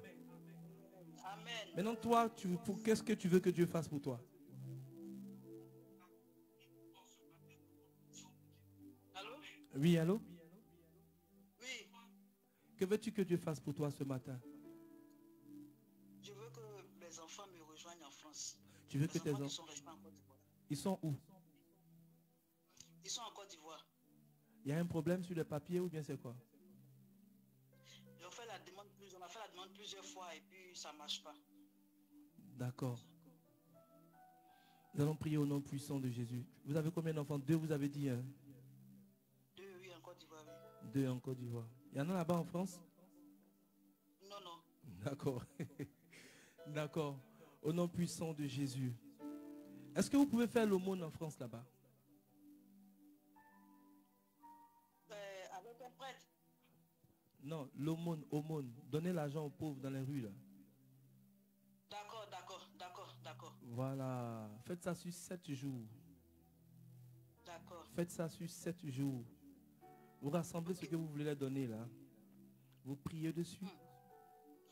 Amen. Maintenant, toi, qu'est-ce que tu veux que Dieu fasse pour toi? Allô? Oui, allô? Oui, Que veux-tu que Dieu fasse pour toi ce matin? je veux que mes enfants me rejoignent en France. Tu veux que Les tes enfants qui enfants... sont restés en Côte d'Ivoire. Ils sont où? Ils sont en Côte d'Ivoire. Il y a un problème sur le papier ou bien c'est quoi? On a fait la demande plusieurs fois et puis ça ne marche pas. D'accord. Nous allons prier au nom puissant de Jésus. Vous avez combien d'enfants? 2, vous avez dit, hein? 2, oui, en Côte d'Ivoire, oui. 2 en Côte d'Ivoire. Il y en a là-bas en France? Non, non. D'accord. D'accord. Au nom puissant de Jésus. Est-ce que vous pouvez faire l'aumône en France là-bas? Avec un prêtre. Non, l'aumône, aumône. Donnez l'argent aux pauvres dans les rues là. D'accord, d'accord, d'accord, d'accord. Voilà. Faites ça sur 7 jours. D'accord. Faites ça sur 7 jours. Vous rassemblez ce que vous voulez leur donner là. Vous priez dessus.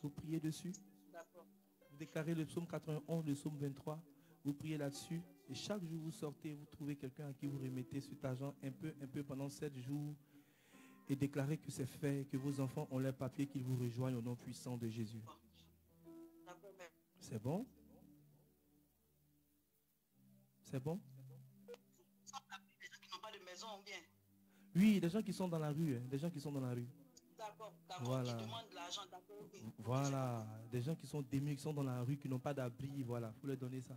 Vous priez dessus. D'accord. Vous déclarez le psaume 91, le psaume 23. Vous priez là-dessus. Et chaque jour vous sortez, vous trouvez quelqu'un à qui vous remettez cet argent un peu pendant 7 jours. Et déclarez que c'est fait, que vos enfants ont leur papier, qu'ils vous rejoignent au nom puissant de Jésus. D'accord, mais C'est bon? C'est bon? les gens qui n'ont pas de maison ou bien. Oui, des gens qui sont dans la rue. Hein, des gens qui sont dans la rue. D'accord, d'accord. Voilà. Qui demandent de l'argent, d'accord. Ok. Voilà. Des gens qui sont démunis, qui sont dans la rue, qui n'ont pas d'abri. Voilà, il faut leur donner ça.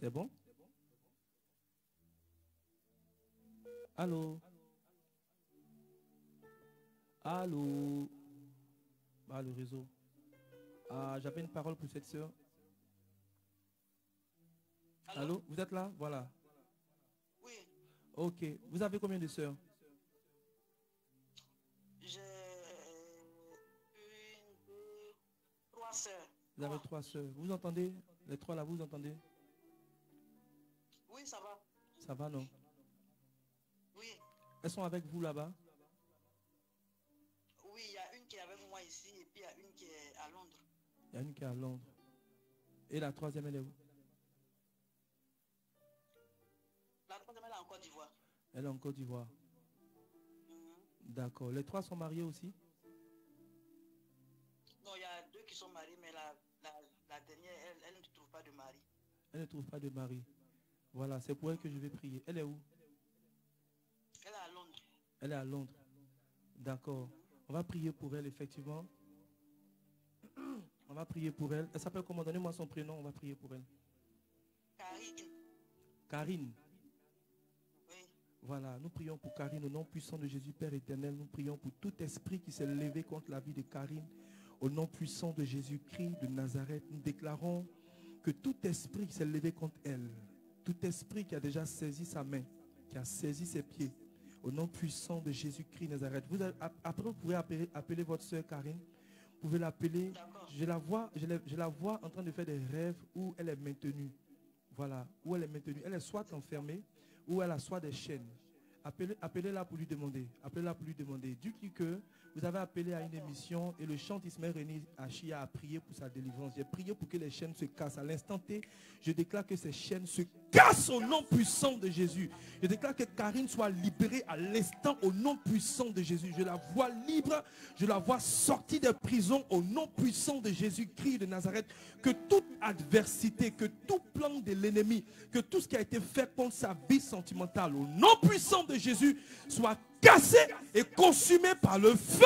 C'est bon? Allô? Allô? Ah, le réseau. Ah, j'avais une parole pour cette sœur. Allô? Vous êtes là? Voilà. Oui, Ok. Vous avez combien de sœurs? j'ai une, deux, 3 sœurs. Vous avez 3 sœurs. Vous entendez? Les 3 là, vous entendez? Oui, ça va. Ça va, non? Oui, Elles sont avec vous là-bas? oui, il y a une qui est avec moi ici et puis il y a une qui est à Londres. Il y a une qui est à Londres. Et la 3e, elle est où? La 3e, elle est en Côte d'Ivoire. Elle est en Côte d'Ivoire. D'accord. Les 3 sont mariés aussi? Non, il y a 2 qui sont mariés, mais la dernière, elle ne trouve pas de mari. Elle ne trouve pas de mari. Voilà, c'est pour elle que je vais prier. Elle est où? Elle est à Londres. Elle est à Londres. D'accord. On va prier pour elle, effectivement. On va prier pour elle. Elle s'appelle comment? Donnez-moi son prénom, on va prier pour elle. Karine. Karine. Oui. Voilà, nous prions pour Karine au nom puissant de Jésus, Père éternel. Nous prions pour tout esprit qui s'est levé contre la vie de Karine. Au nom puissant de Jésus-Christ de Nazareth, nous déclarons que tout esprit qui s'est levé contre elle, tout esprit qui a déjà saisi sa main, qui a saisi ses pieds, au nom puissant de Jésus-Christ de Nazareth. Après, vous pouvez appeler votre soeur Karine. Vous pouvez l'appeler. Je la vois en train de faire des rêves où elle est maintenue. Voilà, où elle est maintenue. Elle est soit enfermée ou elle a soit des chaînes. Appelez-la pour lui demander. Appelez-la pour lui demander. Dites-lui que vous avez appelé à une émission et le chant Ismaël René Achia a prié pour sa délivrance. J'ai prié pour que les chaînes se cassent. À l'instant T, je déclare que ces chaînes se cassent au nom puissant de Jésus. Je déclare que Karine soit libérée à l'instant au nom puissant de Jésus. Je la vois libre. Je la vois sortie des prisons au nom puissant de Jésus-Christ de Nazareth. Que toute adversité, que tout plan de l'ennemi, que tout ce qui a été fait contre sa vie sentimentale au nom puissant de Jésus soit cassé et consumé par le feu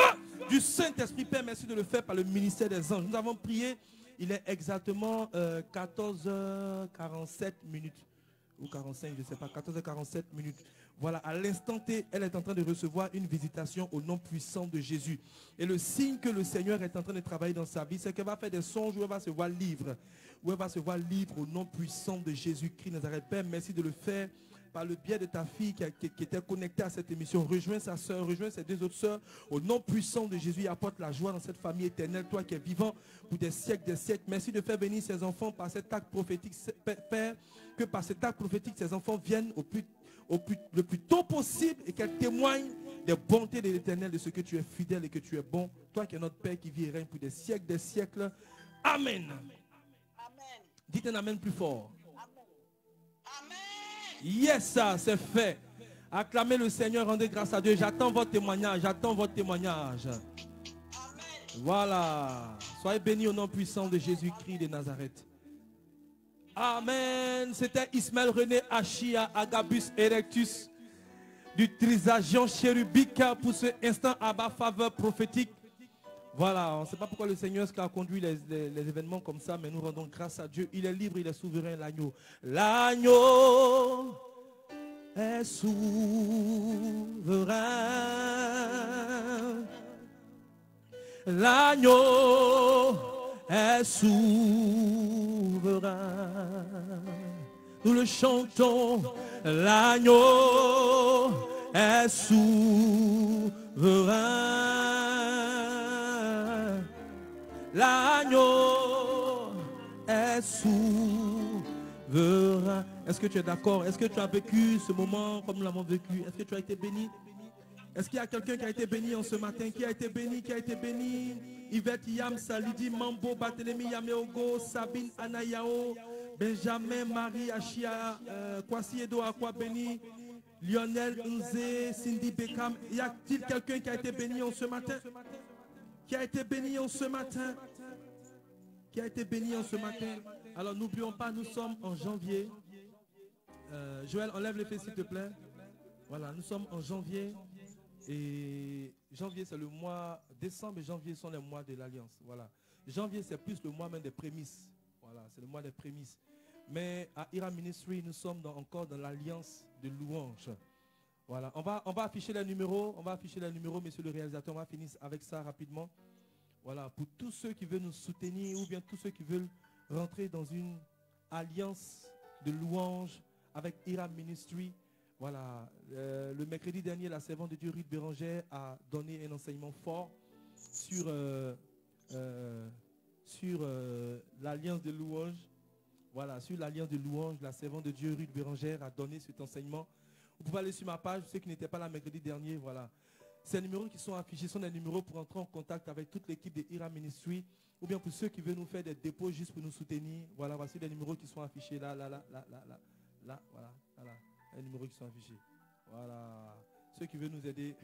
du Saint-Esprit. Père, merci de le faire par le ministère des anges. Nous avons prié, il est exactement 14h47 minutes ou 45, je ne sais pas, 14h47 minutes. Voilà, à l'instant T, elle est en train de recevoir une visitation au nom puissant de Jésus. Et le signe que le Seigneur est en train de travailler dans sa vie, c'est qu'elle va faire des songes où elle va se voir libre. Où elle va se voir libre au nom puissant de Jésus-Christ Nazareth. Père, merci de le faire par le biais de ta fille qui était connectée à cette émission. Rejoins sa soeur, rejoins ses deux autres soeurs. Au nom puissant de Jésus, apporte la joie dans cette famille éternelle. Toi qui es vivant pour des siècles, des siècles. Merci de faire venir ses enfants par cet acte prophétique. Père, que par cet acte prophétique, ses enfants viennent le plus tôt possible et qu'elle témoigne des bontés de l'Éternel, de ce que tu es fidèle et que tu es bon. Toi qui es notre Père qui vit et règne pour des siècles, des siècles. Amen. Amen. Dites un amen plus fort. Amen. Yes, ça, c'est fait. Acclamez le Seigneur, rendez grâce à Dieu. J'attends votre témoignage, j'attends votre témoignage. Voilà. Soyez bénis au nom puissant de Jésus-Christ de Nazareth. Amen. C'était Ismaël René Achia Agabus Erectus du Trisagion Chérubique pour ce instant à bas faveur prophétique. Voilà, on ne sait pas pourquoi le Seigneur a conduit les événements comme ça, mais nous rendons grâce à Dieu. Il est libre, il est souverain, l'agneau. L'agneau est souverain. L'agneau est souverain. Nous le chantons. L'agneau est souverain. L'agneau est souverain. Est-ce que tu es d'accord? Est-ce que tu as vécu ce moment comme nous l'avons vécu? Est-ce que tu as été béni? Est-ce qu'il y a quelqu'un qui a été béni en ce matin? Qui a été béni? Qui a été béni? Yvette Yam, Salidi, Mambo, Barthélemy, Yameogo, Sabine, Anayao, Benjamin, Marie, Achia, Kwasi Edo, Aqua béni, Lionel, Nze, Cindy Beckham. Y a-t-il quelqu'un qui a été béni en ce matin? Qui a été béni en ce matin? Qui a été béni en ce matin? Alors n'oublions pas, nous sommes en janvier. Joël, enlève l'effet s'il te plaît. Voilà, nous sommes en janvier. Et janvier, c'est le mois. Décembre et janvier sont les mois de l'Alliance. Voilà. Janvier, c'est plus le mois même des prémices. Voilà, c'est le mois des prémices. Mais à Ira Ministry, nous sommes encore dans l'Alliance de louange. Voilà. On va afficher les numéros. On va afficher les numéros, monsieur le réalisateur. On va finir avec ça rapidement. Voilà. Pour tous ceux qui veulent nous soutenir ou bien tous ceux qui veulent rentrer dans une alliance de louange avec Ira Ministry. Voilà, le mercredi dernier, la servante de Dieu Ruth Bérangère a donné un enseignement fort sur l'alliance de louange. Voilà, sur l'alliance de louange, la servante de Dieu Ruth Bérangère a donné cet enseignement. Vous pouvez aller sur ma page, ceux qui n'étaient pas là mercredi dernier, voilà. Ces numéros qui sont affichés sont des numéros pour entrer en contact avec toute l'équipe de Ira Ministry, ou bien pour ceux qui veulent nous faire des dépôts juste pour nous soutenir. Voilà, voici les numéros qui sont affichés là, voilà. Les numéros qui sont affichés. Voilà. Ceux qui veulent nous aider.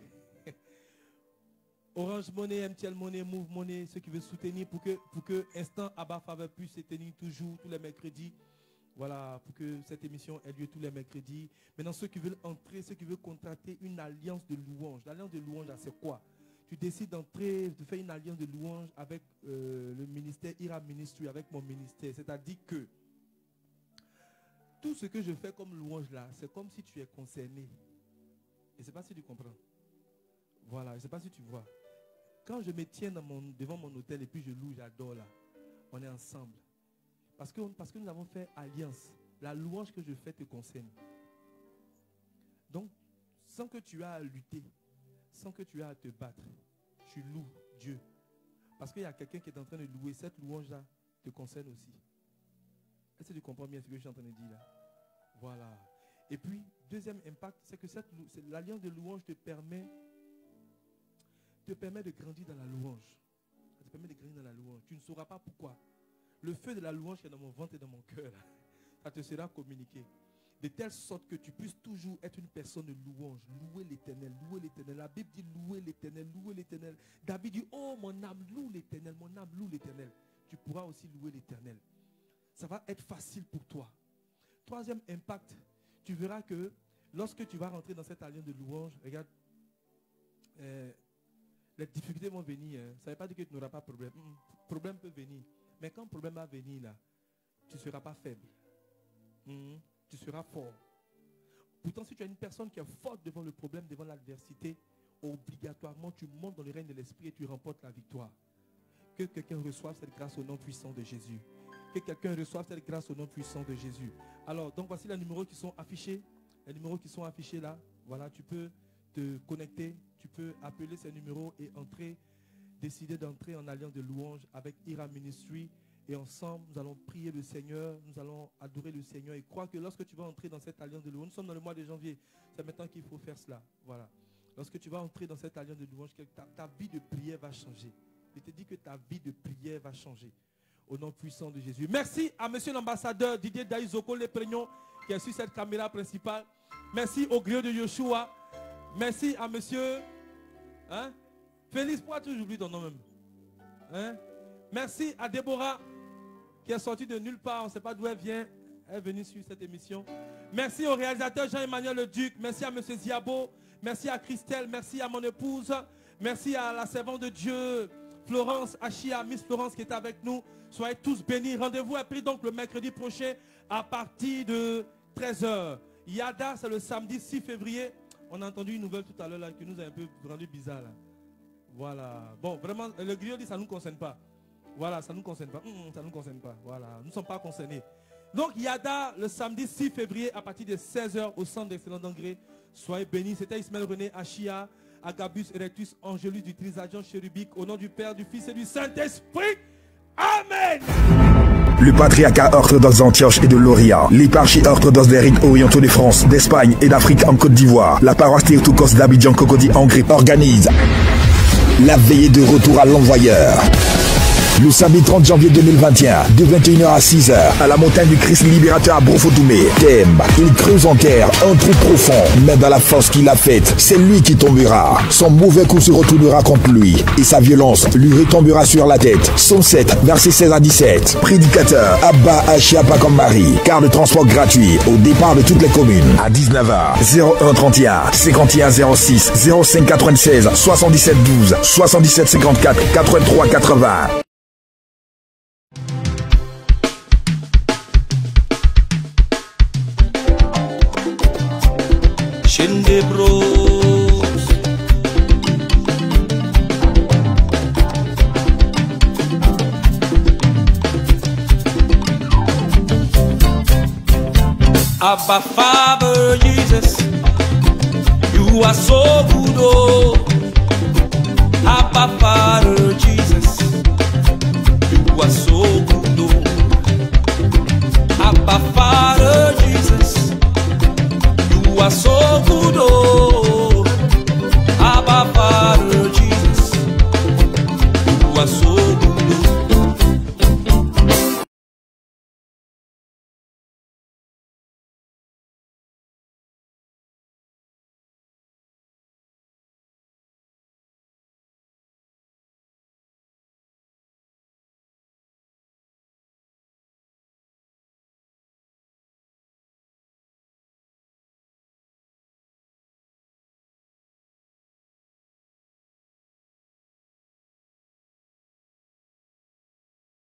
Orange Money, MTL Money, Move Money, ceux qui veulent soutenir pour que Instant Abba Faveur puisse se tenir toujours, tous les mercredis. Voilà, pour que cette émission ait lieu tous les mercredis. Maintenant, ceux qui veulent entrer, ceux qui veulent contracter une alliance de louange. L'alliance de louange, c'est quoi? Tu décides d'entrer, de faire une alliance de louange avec le ministère Ira Ministry, avec mon ministère. C'est-à-dire que tout ce que je fais comme louange là, c'est comme si tu es concerné. Et je ne sais pas si tu comprends. Voilà, je ne sais pas si tu vois. Quand je me tiens devant mon hôtel et puis je loue, j'adore là. On est ensemble. Parce que nous avons fait alliance. La louange que je fais te concerne. Donc, sans que tu aies à lutter, sans que tu aies à te battre, tu loues Dieu. Parce qu'il y a quelqu'un qui est en train de louer. Cette louange-là te concerne aussi. Est-ce que tu comprends bien ce que je suis en train de dire là? Voilà. Et puis, deuxième impact, c'est que l'alliance de louange te permet de grandir dans la louange. Ça te permet de grandir dans la louange. Tu ne sauras pas pourquoi. Le feu de la louange qui est dans mon ventre et dans mon cœur, ça te sera communiqué. De telle sorte que tu puisses toujours être une personne de louange. Louer l'Éternel, louer l'Éternel. La Bible dit louer l'Éternel, louer l'Éternel. David dit, oh mon âme loue l'Éternel, mon âme loue l'Éternel. Tu pourras aussi louer l'Éternel. Ça va être facile pour toi. Troisième impact, tu verras que lorsque tu vas rentrer dans cette alliance de louange, regarde, les difficultés vont venir. Ça ne veut pas dire que tu n'auras pas de problème. Problème peut venir. Mais quand le problème va venir là, tu ne seras pas faible. Tu seras fort. Pourtant, si tu as une personne qui est forte devant le problème, devant l'adversité, obligatoirement, tu montes dans le règne de l'esprit et tu remportes la victoire. Que quelqu'un reçoive cette grâce au nom puissant de Jésus. Que quelqu'un reçoive cette grâce au nom puissant de Jésus. Alors, donc voici les numéros qui sont affichés. Les numéros qui sont affichés là. Voilà, tu peux te connecter. Tu peux appeler ces numéros et entrer, décider d'entrer en alliance de louange avec Ira Ministry. Et ensemble, nous allons prier le Seigneur. Nous allons adorer le Seigneur. Et crois que lorsque tu vas entrer dans cette alliance de louange, nous sommes dans le mois de janvier. C'est maintenant qu'il faut faire cela. Voilà. Lorsque tu vas entrer dans cette alliance de louange, ta vie de prière va changer. Je te dis que ta vie de prière va changer. Au nom puissant de Jésus. Merci à monsieur l'ambassadeur Didier Daïzoko Léprignon qui est sur cette caméra principale. Merci au griot de Yoshua. Merci à monsieur Félix, pourquoi tu oublies ton nom même? Merci à Déborah qui est sortie de nulle part. On ne sait pas d'où elle vient. Elle est venue sur cette émission. Merci au réalisateur Jean-Emmanuel Le Duc. Merci à monsieur Ziabo. Merci à Christelle. Merci à mon épouse. Merci à la servante de Dieu Florence Achia, Miss Florence qui est avec nous. Soyez tous bénis. Rendez-vous est pris donc le mercredi prochain à partir de 13h. Yada, c'est le samedi 6 février. On a entendu une nouvelle tout à l'heure là qui nous a un peu rendu bizarre là. Voilà. Bon, vraiment, le griot dit ça ne nous concerne pas. Voilà, ça ne nous concerne pas. Ça ne nous concerne pas. Voilà, nous ne sommes pas concernés. Donc Yada, le samedi 6 février à partir de 16h au centre d'excellence d'engrais. Soyez bénis. C'était Ismaël René Achia. Agabus Erectus Angelus du Trisagion Chérubique, au nom du Père, du Fils et du Saint-Esprit. Amen. Le patriarcat orthodoxe d'Antioche et de Lorient, l'éparchie orthodoxe des rites orientaux de France, d'Espagne et d'Afrique en Côte d'Ivoire, la paroisse Théotokos d'Abidjan Cocody Hongrie organise la veillée de retour à l'envoyeur. Le samedi 30 janvier 2021, de 21h à 6h, à la montagne du Christ libérateur à Brofotoumé. Thème, il creuse en terre un trou profond, mais dans la force qu'il a faite, c'est lui qui tombera. Son mauvais coup se retournera contre lui, et sa violence lui retombera sur la tête. Somme 7, versets 16 à 17. Prédicateur, Abba Achia Pakom-Marie. Car le transport gratuit au départ de toutes les communes. À 19h, 01 31 51 06 05 96 77 12 77 54 83 80. Shende Bros. Abba Father Jesus, you are so good, oh. Abba Father Jesus, you are so good, oh. Abba Father Jesus, you are so good, oh.